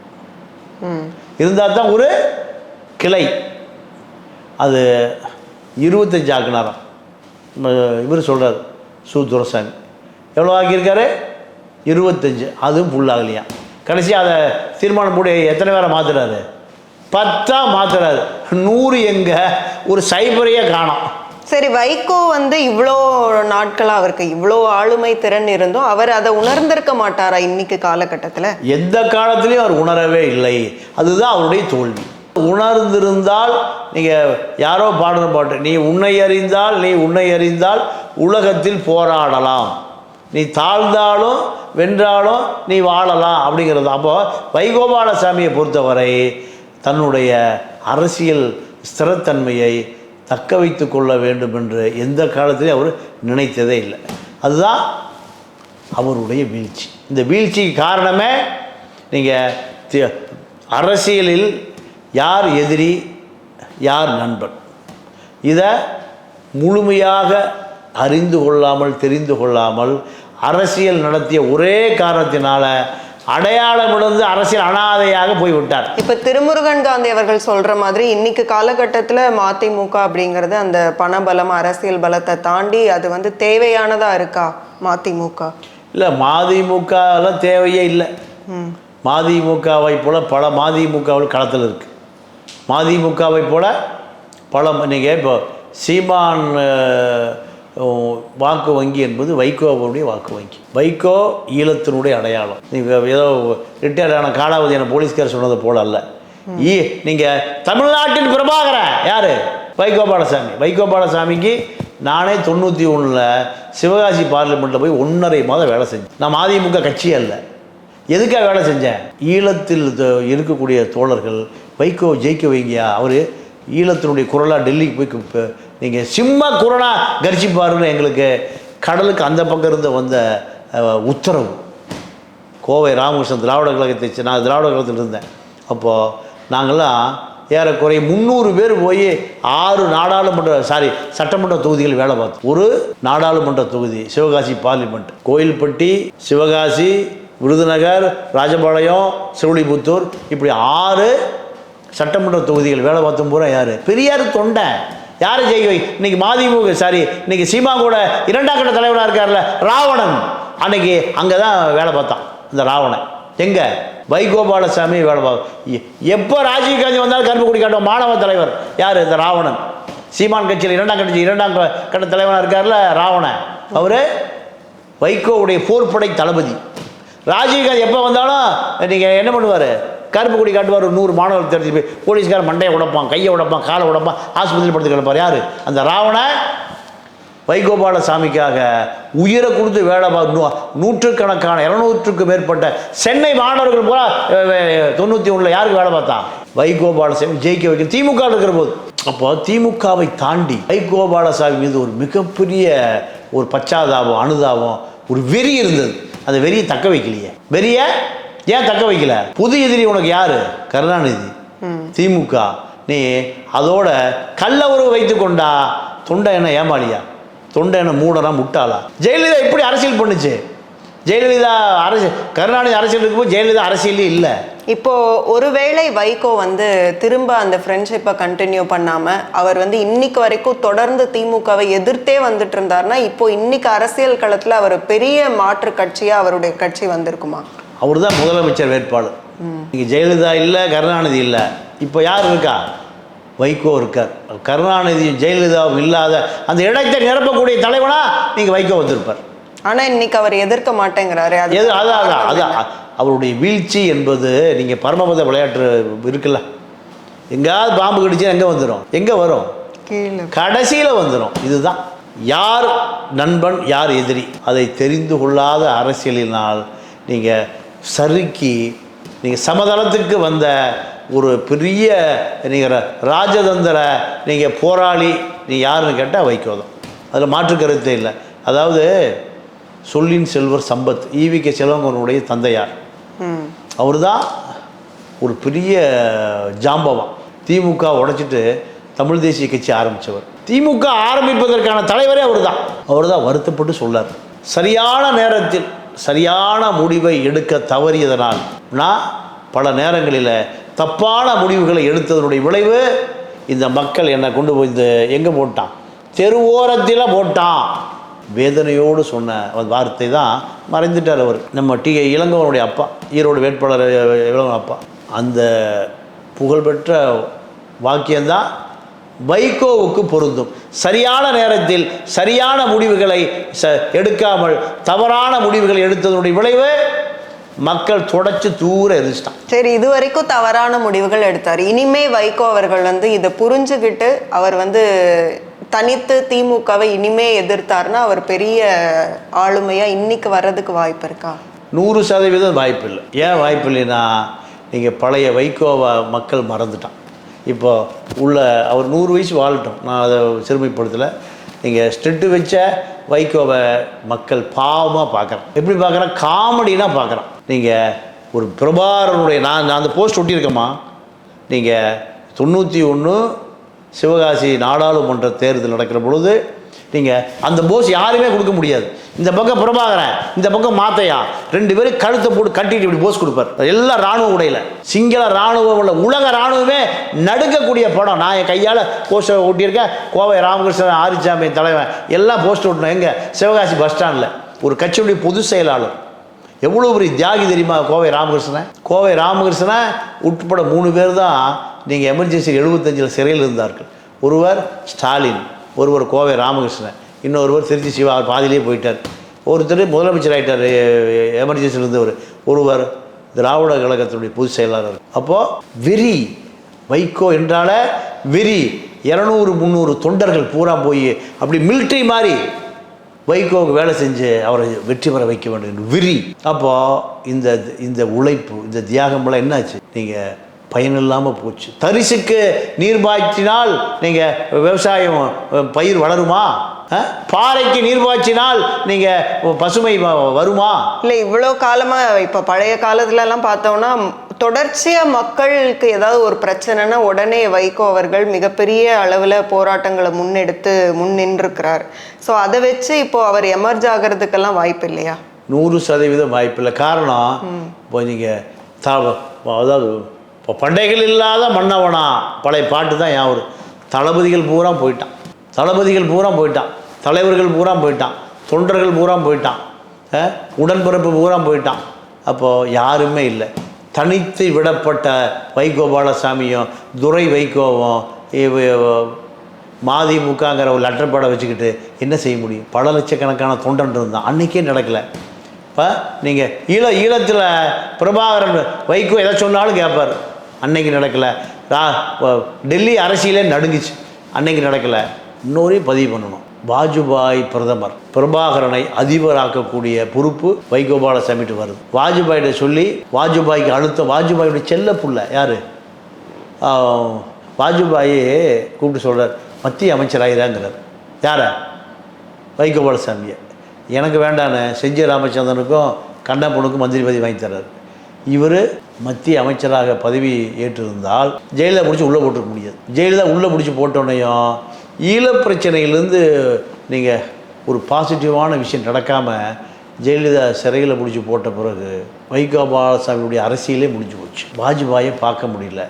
இருந்தால் தான் ஒரு கிளை. அது 25 ஆக்குனாராம். இவர் சொல்கிறார் துரைசாமி. எவ்வளோ ஆக்கியிருக்காரு? 25. அதுவும் ஃபுல்லாகலையா. கடைசி அதை தீர்மானம் போட்டு எத்தனை பேரை மாற்றுறாரு? 10 மாற்றுறாரு. 100 எங்கே? ஒரு சைபரையே காணோம். சரி, வைகோ இவ்வளோ நாட்களாக அவருக்கு இவ்வளோ ஆளுமை திறன் இருந்தும் அவர் அதை உணர்ந்திருக்க மாட்டாரா? இன்னைக்கு காலகட்டத்தில் எந்த காலத்திலையும் அவர் உணரவே இல்லை. அதுதான் அவருடைய தோல்வி. உணர்ந்திருந்தால் நீங்கள் யாரோ பாடுற பாட்டு, நீ உன்னை அறிந்தால் உலகத்தில் போராடலாம், நீ தாழ்ந்தாலும் வென்றாலும் நீ வாழலாம் அப்படிங்கிறது. அப்போது வைகோபாலசாமியை பொறுத்தவரை தன்னுடைய அரசியல் ஸ்திரத்தன்மையை தக்க வைத்து கொள்ள வேண்டும் என்று எந்த காலத்திலையும் அவர் நினைத்ததே இல்லை. அதுதான் அவருடைய வீழ்ச்சி. இந்த வீழ்ச்சிக்கு காரணமே நீங்கள் அரசியலில் யார் எதிரி யார் நண்பன் இதை முழுமையாக அறிந்து கொள்ளாமல் தெரிந்து கொள்ளாமல் அரசியல் நடத்திய ஒரே காரணத்தினால அடையாளம் இழந்து அரசியல் அனாதையாக போய்விட்டார். இப்போ திருமுருகன் காந்தி அவர்கள் சொல்கிற மாதிரி இன்னைக்கு காலகட்டத்தில் மதிமுக அப்படிங்கிறது அந்த பணபலம் அரசியல் பலத்தை தாண்டி அது தேவையானதாக இருக்கா மதிமுக? இல்லை, மதிமுகலாம் தேவையே இல்லை. மதிமுகவை போல பல மதிமுகவில் களத்தில் இருக்குது. மதிமுகவை போல நீங்கள் இப்போ சீமான் வாக்கு வங்கி என்பது வைகோவுடைய வாக்கு வங்கி. வைகோ ஈழத்தினுடைய அடையாளம். நீங்கள் ஏதோ ரிட்டையர்ட் ஆன காலாவதி என போலீஸ்கார் சொன்னது போல அல்ல. நீங்கள் தமிழ்நாட்டின் பிரபாகரன் யார்? வைகோபாலசாமி. வைகோபாலசாமிக்கு நானே 91 சிவகாசி பார்லிமெண்ட்டில் போய் 1.5 மாதம் வேலை செஞ்சேன். நான் அதிமுக கட்சியே அல்ல. எதுக்காக வேலை செஞ்சேன்? ஈழத்தில் இருக்கக்கூடிய தோழர்கள் வைகோ ஜெயிக்க வைங்கயா, அவர் ஈழத்தினுடைய குரலாக டெல்லிக்கு போய் நீங்கள் சிம்ம குரலா கரிச்சிப்பாருன்னு எங்களுக்கு கடலுக்கு அந்த பக்கம் இருந்து வந்த உத்தரவு. கோவை ராமகிருஷ்ணன் திராவிட கழகத்தை, நான் திராவிட கழகத்தில் இருந்தேன். அப்போது நாங்கள்லாம் ஏறக்குறைய 300 பேர் போய் 6 சட்டமன்ற தொகுதிகள் வேலை பார்த்தோம். ஒரு நாடாளுமன்ற தொகுதி சிவகாசி பார்லிமெண்ட், கோயில்பட்டி, சிவகாசி, விருதுநகர், ராஜபாளையம், சிறுவில்லிபுத்தூர், இப்படி 6 சட்டமன்ற தொகுதிகள் வேலை பார்த்தோம். பூரா யார்? பெரியார் தொண்டை. யாரை ஜெயிக்க வை? இன்னைக்கு மதிமுக இன்னைக்கு சீமா கூட 2ஆம் கட்ட தலைவராக இருக்கார்ல ராவணன், அன்னைக்கு அங்கே தான் வேலை பார்த்தான். இந்த ராவணன் எங்கே? வைகோபாலசாமி வேலை பார்க்க. எப்போ ராஜீவ் காந்தி வந்தாலும் கருப்பு கொடி காட்டுவோம். மாணவ தலைவர் யார்? இந்த ராவணன். சீமான் கட்சியில் 2ஆம் கட்ட தலைவராக இருக்கார்ல ராவணன், அவர் வைகோவுடைய போர்ப்படை தளபதி. ராஜீவ்காந்தி எப்போ வந்தாலும் நீங்கள் என்ன பண்ணுவார்? கருப்பு கொடி காட்டுவார். 100 மாணவர்கள் தெரிஞ்சு போய் போலீஸ்காரன் மண்டையை உடைப்பான், கையை உடைப்பான், காலை உடைப்பான், ஆஸ்பத்திரியில் படுத்து கிடப்பார். யார்? அந்த ராவணன் வைகோபாலசாமிக்காக உயிரை கொடுத்து வேலை நூற்றுக்கணக்கான 200க்கும் மேற்பட்ட சென்னை மாணவர்கள் போல 91 யாருக்கு வேலை பார்த்தான்? வைகோபாலசாமி ஜெயிக்க வைக்க திமுக இருக்கிற போது. அப்போ திமுகவை தாண்டி வைகோபாலசாமி மீது ஒரு மிகப்பெரிய ஒரு பச்சாதாபம், அனுதாபம், ஒரு வெறி இருந்தது. அந்த வெறியை தக்க வைக்கலையே. வெறியை ஏன் தக்க வைக்கல? புது எதிரி உனக்கு யாரு? கருணாநிதி, திமுக. நீ அதோட கள்ள உறவு வைத்து கொண்டா தொண்டை என்ன ஏமாளியா? தொண்டை என்ன மூடனா முட்டாளா? ஜெயலலிதா எப்படி அரசியல் பண்ணுச்சு? ஜெயலலிதா கருணாநிதி அரசியல் இருக்கும்போது ஜெயலலிதா அரசியலே இல்லை. இப்போ ஒருவேளை வைகோ திரும்ப அந்த ஃப்ரெண்ட்ஷிப்பை கண்டினியூ பண்ணாம அவர் இன்னைக்கு வரைக்கும் தொடர்ந்து திமுகவை எதிர்த்தே வந்துட்டு இருந்தாருன்னா இப்போ இன்னைக்கு அரசியல் களத்துல அவர் பெரிய மாற்று கட்சியா அவருடைய கட்சி வந்திருக்குமா? அவர் தான் முதலமைச்சர் வேட்பாளர். இங்கே ஜெயலலிதா இல்லை, கருணாநிதி இல்லை. இப்போ யார் இருக்கா? வைகோ இருக்கார். கருணாநிதியும் ஜெயலலிதாவும் இல்லாத அந்த இடத்தை நிரப்பக்கூடிய தலைவனா நீங்கள் வைகோ வந்திருப்பார். ஆனால் இன்னைக்கு அவர் எதிர்க்க மாட்டேங்கிறாரு. அதான் அவருடைய வீழ்ச்சி என்பது. நீங்கள் பரமபத விளையாட்டு இருக்குல்ல, எங்கேயாவது பாம்பு கடிச்சா எங்கே வந்துடும்? எங்கே வரும்? கடைசியில் வந்துடும். இதுதான் யார் நண்பன் யார் எதிரி அதை தெரிந்து கொள்ளாத அரசியலினால் நீங்கள் சறுக்கி நீங்கள் சமதளத்துக்கு வந்த ஒரு பெரிய நீங்கள் ராஜதந்திர நீங்கள் போராளி நீங்கள் யாருன்னு கேட்டால் வைகோ தான். அதில் மாற்று கருத்தே இல்லை. அதாவது சொல்லின் செல்வர் சம்பத், ஈவிகே செல்வங்கனுடைய தந்தையார், அவர் தான் ஒரு பெரிய ஜாம்பவான். திமுக உடைச்சிட்டு தமிழ் தேசிய கட்சி ஆரம்பித்தவர். திமுக ஆரம்பிப்பதற்கான தலைவரே அவர் தான் வருத்தப்பட்டு சொல்லார். சரியான நேரத்தில் சரியான முடிவை எடுக்க தவறியதனால் நான் பல நேரங்களில் தப்பான முடிவுகளை எடுத்ததனுடைய விளைவு இந்த மக்கள் என்னை கொண்டு போய் இந்த எங்கே போட்டான்? தெருவோரத்தில் போட்டான். வேதனையோடு சொன்ன வார்த்தை தான். மறைந்துட்டார் அவர். நம்ம இளங்கோவனுடைய அப்பா, ஈரோடு வேட்பாளர் இளங்கோவன் அப்பா. அந்த புகழ்பெற்ற வாக்கியம்தான் வைகோவுக்கு பொருந்தும். சரியான நேரத்தில் சரியான முடிவுகளை எடுக்காமல் தவறான முடிவுகளை எடுத்ததனுடைய விளைவு மக்கள் தொடச்சு தூர எரிச்சிட்டான். சரி, இது வரைக்கும் தவறான முடிவுகள் எடுத்தார். இனிமே வைகோ அவர்கள் இதை புரிஞ்சுக்கிட்டு அவர் தனித்து திமுகவை இனிமே எதிர்த்தார்னா அவர் பெரிய ஆளுமையா இன்னைக்கு வர்றதுக்கு வாய்ப்பு இருக்கா? 100% வாய்ப்பு இல்லை. ஏன் வாய்ப்பு இல்லைன்னா நீங்கள் பழைய வைகோவை மக்கள் மறந்துட்டான். இப்போ உள்ள அவர் 100 வயசு வாழட்டும், நான் அதை சிறுமைப்படுத்தலை. நீங்கள் ஸ்டெட்டு வச்ச வைகோவை மக்கள் பாவமாக பார்க்குறேன். எப்படி பார்க்குறேன்? காமெடினா பார்க்குறேன். நீங்கள் ஒரு பிரபாகரனுடைய நான் அந்த போஸ்ட் ஒட்டியிருக்கேம்மா. நீங்கள் 91 சிவகாசி நாடாளுமன்ற தேர்தல் நடக்கிற பொழுது நீங்கள் அந்த போஸ் யாருமே கொடுக்க முடியாது. இந்த பக்கம் பிரபாகரன், இந்த பக்கம் மாத்தையா, 2 பேரும் கழுத்தை போட்டு கட்டிட்டு இப்படி போஸ் கொடுப்பார். எல்லாம் இராணுவ உடையில், சிங்கள இராணுவம் உள்ள உலக இராணுவமே நடுக்கக்கூடிய படம். நான் என் கையால் போஸ்டர் ஓட்டியிருக்கேன். கோவை ராமகிருஷ்ணன் ஆரிச்சாமி தலைவன் எல்லாம் போஸ்டர் ஓட்டணும். எங்கே? சிவகாசி பஸ் ஸ்டாண்டில். ஒரு கட்சியுடைய பொதுச் செயலாளர். எவ்வளோ பெரிய தியாகி தெரியுமா கோவை ராமகிருஷ்ணன்? கோவை ராமகிருஷ்ணன் உட்பட 3 பேர் தான் நீங்கள் எமர்ஜென்சி 75 சிறையில் இருந்தார்கள். ஒருவர் ஸ்டாலின், ஒருவர் கோவை ராமகிருஷ்ணன், இன்னொருவர் திருச்சி சிவா, அவர் பாதியிலே போயிட்டார். ஒருத்தர் முதலமைச்சர் ஆகிட்டார் எமர்ஜென்சியில் இருந்தவர். ஒருவர் திராவிட கழகத்தினுடைய பொதுச் செயலாளர். அப்போது வெறி, வைகோ என்றால வெறி. 200-300 தொண்டர்கள் பூரா போய் அப்படி மிலிட்ரி மாதிரி வைகோவுக்கு வேலை செஞ்சு அவரை வெற்றி பெற வைக்க வேண்டும் என்று வெறி. அப்போது இந்த உழைப்பு, இந்த தியாகமெல்லாம் என்னாச்சு? நீங்கள் பயனில்லாமல் போச்சு. தரிசுக்கு நீர் பாய்ச்சினால் நீங்கள் விவசாயம் பயிர் வளருமா? பாறைக்கு நீர் பாய்ச்சினால் நீங்கள் பசுமை வருமா? இல்லை, இவ்வளோ காலமாக இப்போ பழைய காலத்துலலாம் பார்த்தோம்னா தொடர்ச்சியாக மக்களுக்கு ஏதாவது ஒரு பிரச்சனைனா உடனே வைகோ அவர்கள் மிகப்பெரிய அளவில் போராட்டங்களை முன்னெடுத்து நின்றுக்கிறார். ஸோ அதை வச்சு இப்போது அவர் எமர்ஜ் ஆகிறதுக்கெல்லாம் வாய்ப்பு இல்லையா? 100% வாய்ப்பில்லை. காரணம், இப்போ நீங்கள் அதாவது இப்போ பண்டைகள் இல்லாத மன்னவனா பழைய பாட்டு தான் யாரும். தளபதிகள் பூரா போயிட்டான், தலைவர்கள் பூரா போயிட்டான், தொண்டர்கள் பூரா போயிட்டான், உடன்பிறப்பு பூரா போயிட்டான். அப்போது யாருமே இல்லை. தனித்து விடப்பட்ட வைகோபாலசாமியும் துரை வைகோவும் மதிமுகங்கிற ஒரு லெட்டர் படம் வச்சுக்கிட்டு என்ன செய்ய முடியும்? பல லட்சக்கணக்கான தொண்டன் இருந்தான். அன்றைக்கே நடக்கலை. இப்போ நீங்கள் ஈழத்தில் பிரபாகரன் வைகோ எதை சொன்னாலும் கேட்பார். அன்னைக்கு நடக்கலை. டெல்லி அரசியலே நடுங்குச்சு. அன்னைக்கு நடக்கலை. இன்னொரையும் பதிவு பண்ணணும். வாஜ்பாய் பிரதமர், பிரபாகரனை அதிபராக்கக்கூடிய பொறுப்பு வைகோபாலசாமிட்டு வருது. வாஜ்பாயிட்ட சொல்லி வாஜ்பாய்க்கு அழுத்தம். வாஜ்பாயுடைய செல்ல புள்ள யார்? வாஜ்பாயை கூப்பிட்டு சொல்கிறார், மத்திய அமைச்சராகிறாங்கிறார். யாரை? வைகோபாலசாமியை. எனக்கு வேண்டான்னு செஞ்சி ராமச்சந்திரனுக்கும் கண்ணப்பனுக்கும் மந்திரி பதவி வாங்கி தர்றார். இவர் மத்திய அமைச்சராக பதவி ஏற்றிருந்தால் ஜெயலலிதா பிடிச்சி உள்ளே போட்டுருக்க முடியாது. ஜெயலலிதா உள்ளே பிடிச்சி போட்டோன்னையும் ஈழப் பிரச்சனையிலேருந்து நீங்கள் ஒரு பாசிட்டிவான விஷயம் நடக்காமல் ஜெயலலிதா சிறையில் பிடிச்சி போட்ட பிறகு வைகோபாலசாமியுடைய அரசியலே முடிஞ்சு போச்சு. வாஜ்பாயை பார்க்க முடியல.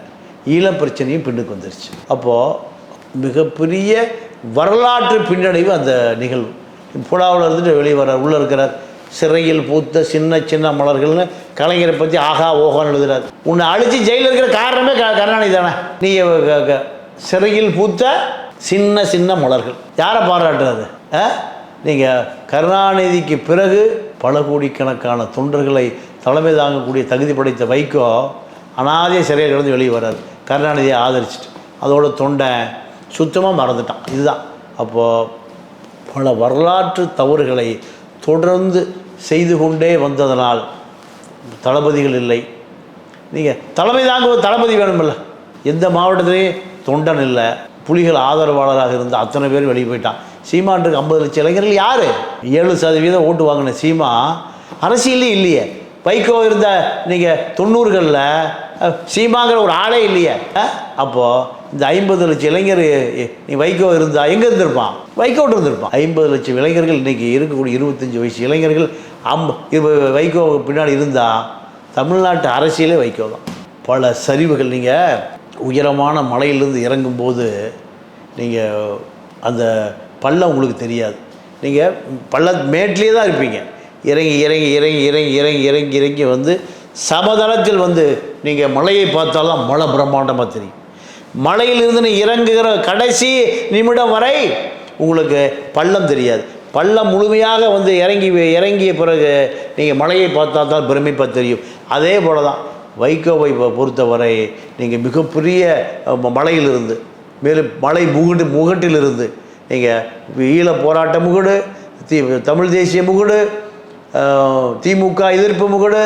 ஈழப் பிரச்சனையும் பின்னுக்கு வந்துருச்சு. அப்போது மிகப்பெரிய வரலாற்று பின்னடைவு அந்த நிகழ்வு. புலாவில் இருந்துட்டு வெளியே வர உள்ளே இருக்கிறார். சிறையில் பூத்த சின்ன சின்ன மலர்கள்னு கலைஞரை பற்றி ஆகா ஓகான்னு எழுதுறாரு. உன்னை அழித்து ஜெயிலில் இருக்கிற காரணமே கருணாநிதி தானே. நீங்கள் சிறையில் பூத்த சின்ன சின்ன மலர்கள் யாரை பாராட்டுறாரு? நீங்கள் கருணாநிதிக்கு பிறகு பல கோடிக்கணக்கான தொண்டர்களை தலைமை தாங்கக்கூடிய தகுதி படைத்த வைகோ அனாதைய சிறையில் கிடந்து வெளியே வர்றாரு. கருணாநிதியை ஆதரிச்சிட்டு அதோட தொண்டை சுத்தமாக மறந்துட்டான். இதுதான். அப்போது பல வரலாற்று தவறுகளை தொடர்ந்து செய்து கொண்டே வந்ததனால் தளபதிகள் இல்லை. நீங்கள் தலைமை தாங்குவது தளபதி வேணுமில்ல. எந்த மாவட்டத்திலையும் தொண்டன் இல்லை. புலிகள் ஆதரவாளராக இருந்த அத்தனை பேர் வெளியே போயிட்டான். சீமான்ருக்கு 50 லட்சம் இளைஞர்கள் யார்? 7% ஓட்டு வாங்கின சீமா அரசியலே இல்லையே. வைகோ இருந்த நீங்கள் 90களில் சீமாங்கிற ஒரு ஆளே இல்லையே. அப்போது இந்த 50 லட்சம் இளைஞர் நீ வைகோ இருந்தால் எங்கே இருந்திருப்பான்? வைகோட்டு இருந்திருப்பான். 50 லட்சம் இளைஞர்கள் இன்றைக்கி இருக்கக்கூடிய 25 வயசு இளைஞர்கள் வைகோ பின்னாடி இருந்தால் தமிழ்நாட்டு அரசியலே வைகோ தான். பல சரிவுகள். நீங்கள் உயரமான மலையிலிருந்து இறங்கும்போது நீங்கள் அந்த பள்ளம் உங்களுக்கு தெரியாது. நீங்கள் மேட்லேயே தான் இருப்பீங்க. இறங்கி வந்து சமதளத்தில் வந்து நீங்கள் மலையை பார்த்தாலும் மலை பிரம்மாண்டமாக தெரியும். மலையிலிருந்து நீ இறங்குகிற கடைசி நிமிடம் வரை உங்களுக்கு பள்ளம் தெரியாது. பள்ளம் முழுமையாக வந்து இறங்கிய பிறகு நீங்கள் மலையை பார்த்தா தான் பிரமிப்பாக தெரியும். அதே போல தான் வைகோவை பொறுத்தவரை நீங்கள் மிகப்பெரிய மலையிலிருந்து மேலும் மலை முகட்டிலிருந்து நீங்கள் ஈழ போராட்ட முகடு, தமிழ் தேசிய முகடு, திமுக எதிர்ப்பு முகடு,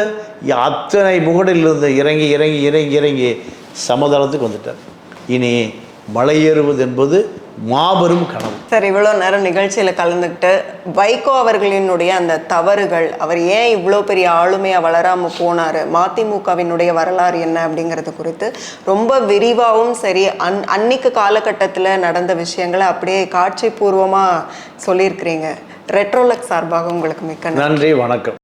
அத்தனை முகடிலிருந்து இறங்கி சமதளத்துக்கு வந்துட்டார். இனி மலை ஏறுவது என்பது மாபெரும் கனவு. சார், இவ்வளோ நேரம் நிகழ்ச்சியில் கலந்துக்கிட்டு வைகோ அவர்களினுடைய அந்த தவறுகள், அவர் ஏன் இவ்வளோ பெரிய ஆளுமையாக வளராமல் போனார், மதிமுகவினுடைய வரலாறு என்ன அப்படிங்கிறது குறித்து ரொம்ப விரிவாகவும் சரி அன்னைக்கு காலகட்டத்தில் நடந்த விஷயங்களை அப்படியே காட்சி பூர்வமாக சொல்லியிருக்கிறீங்க. ரெட்ரோலக் சார்பாக உங்களுக்கு மிக்க நன்றி. வணக்கம்.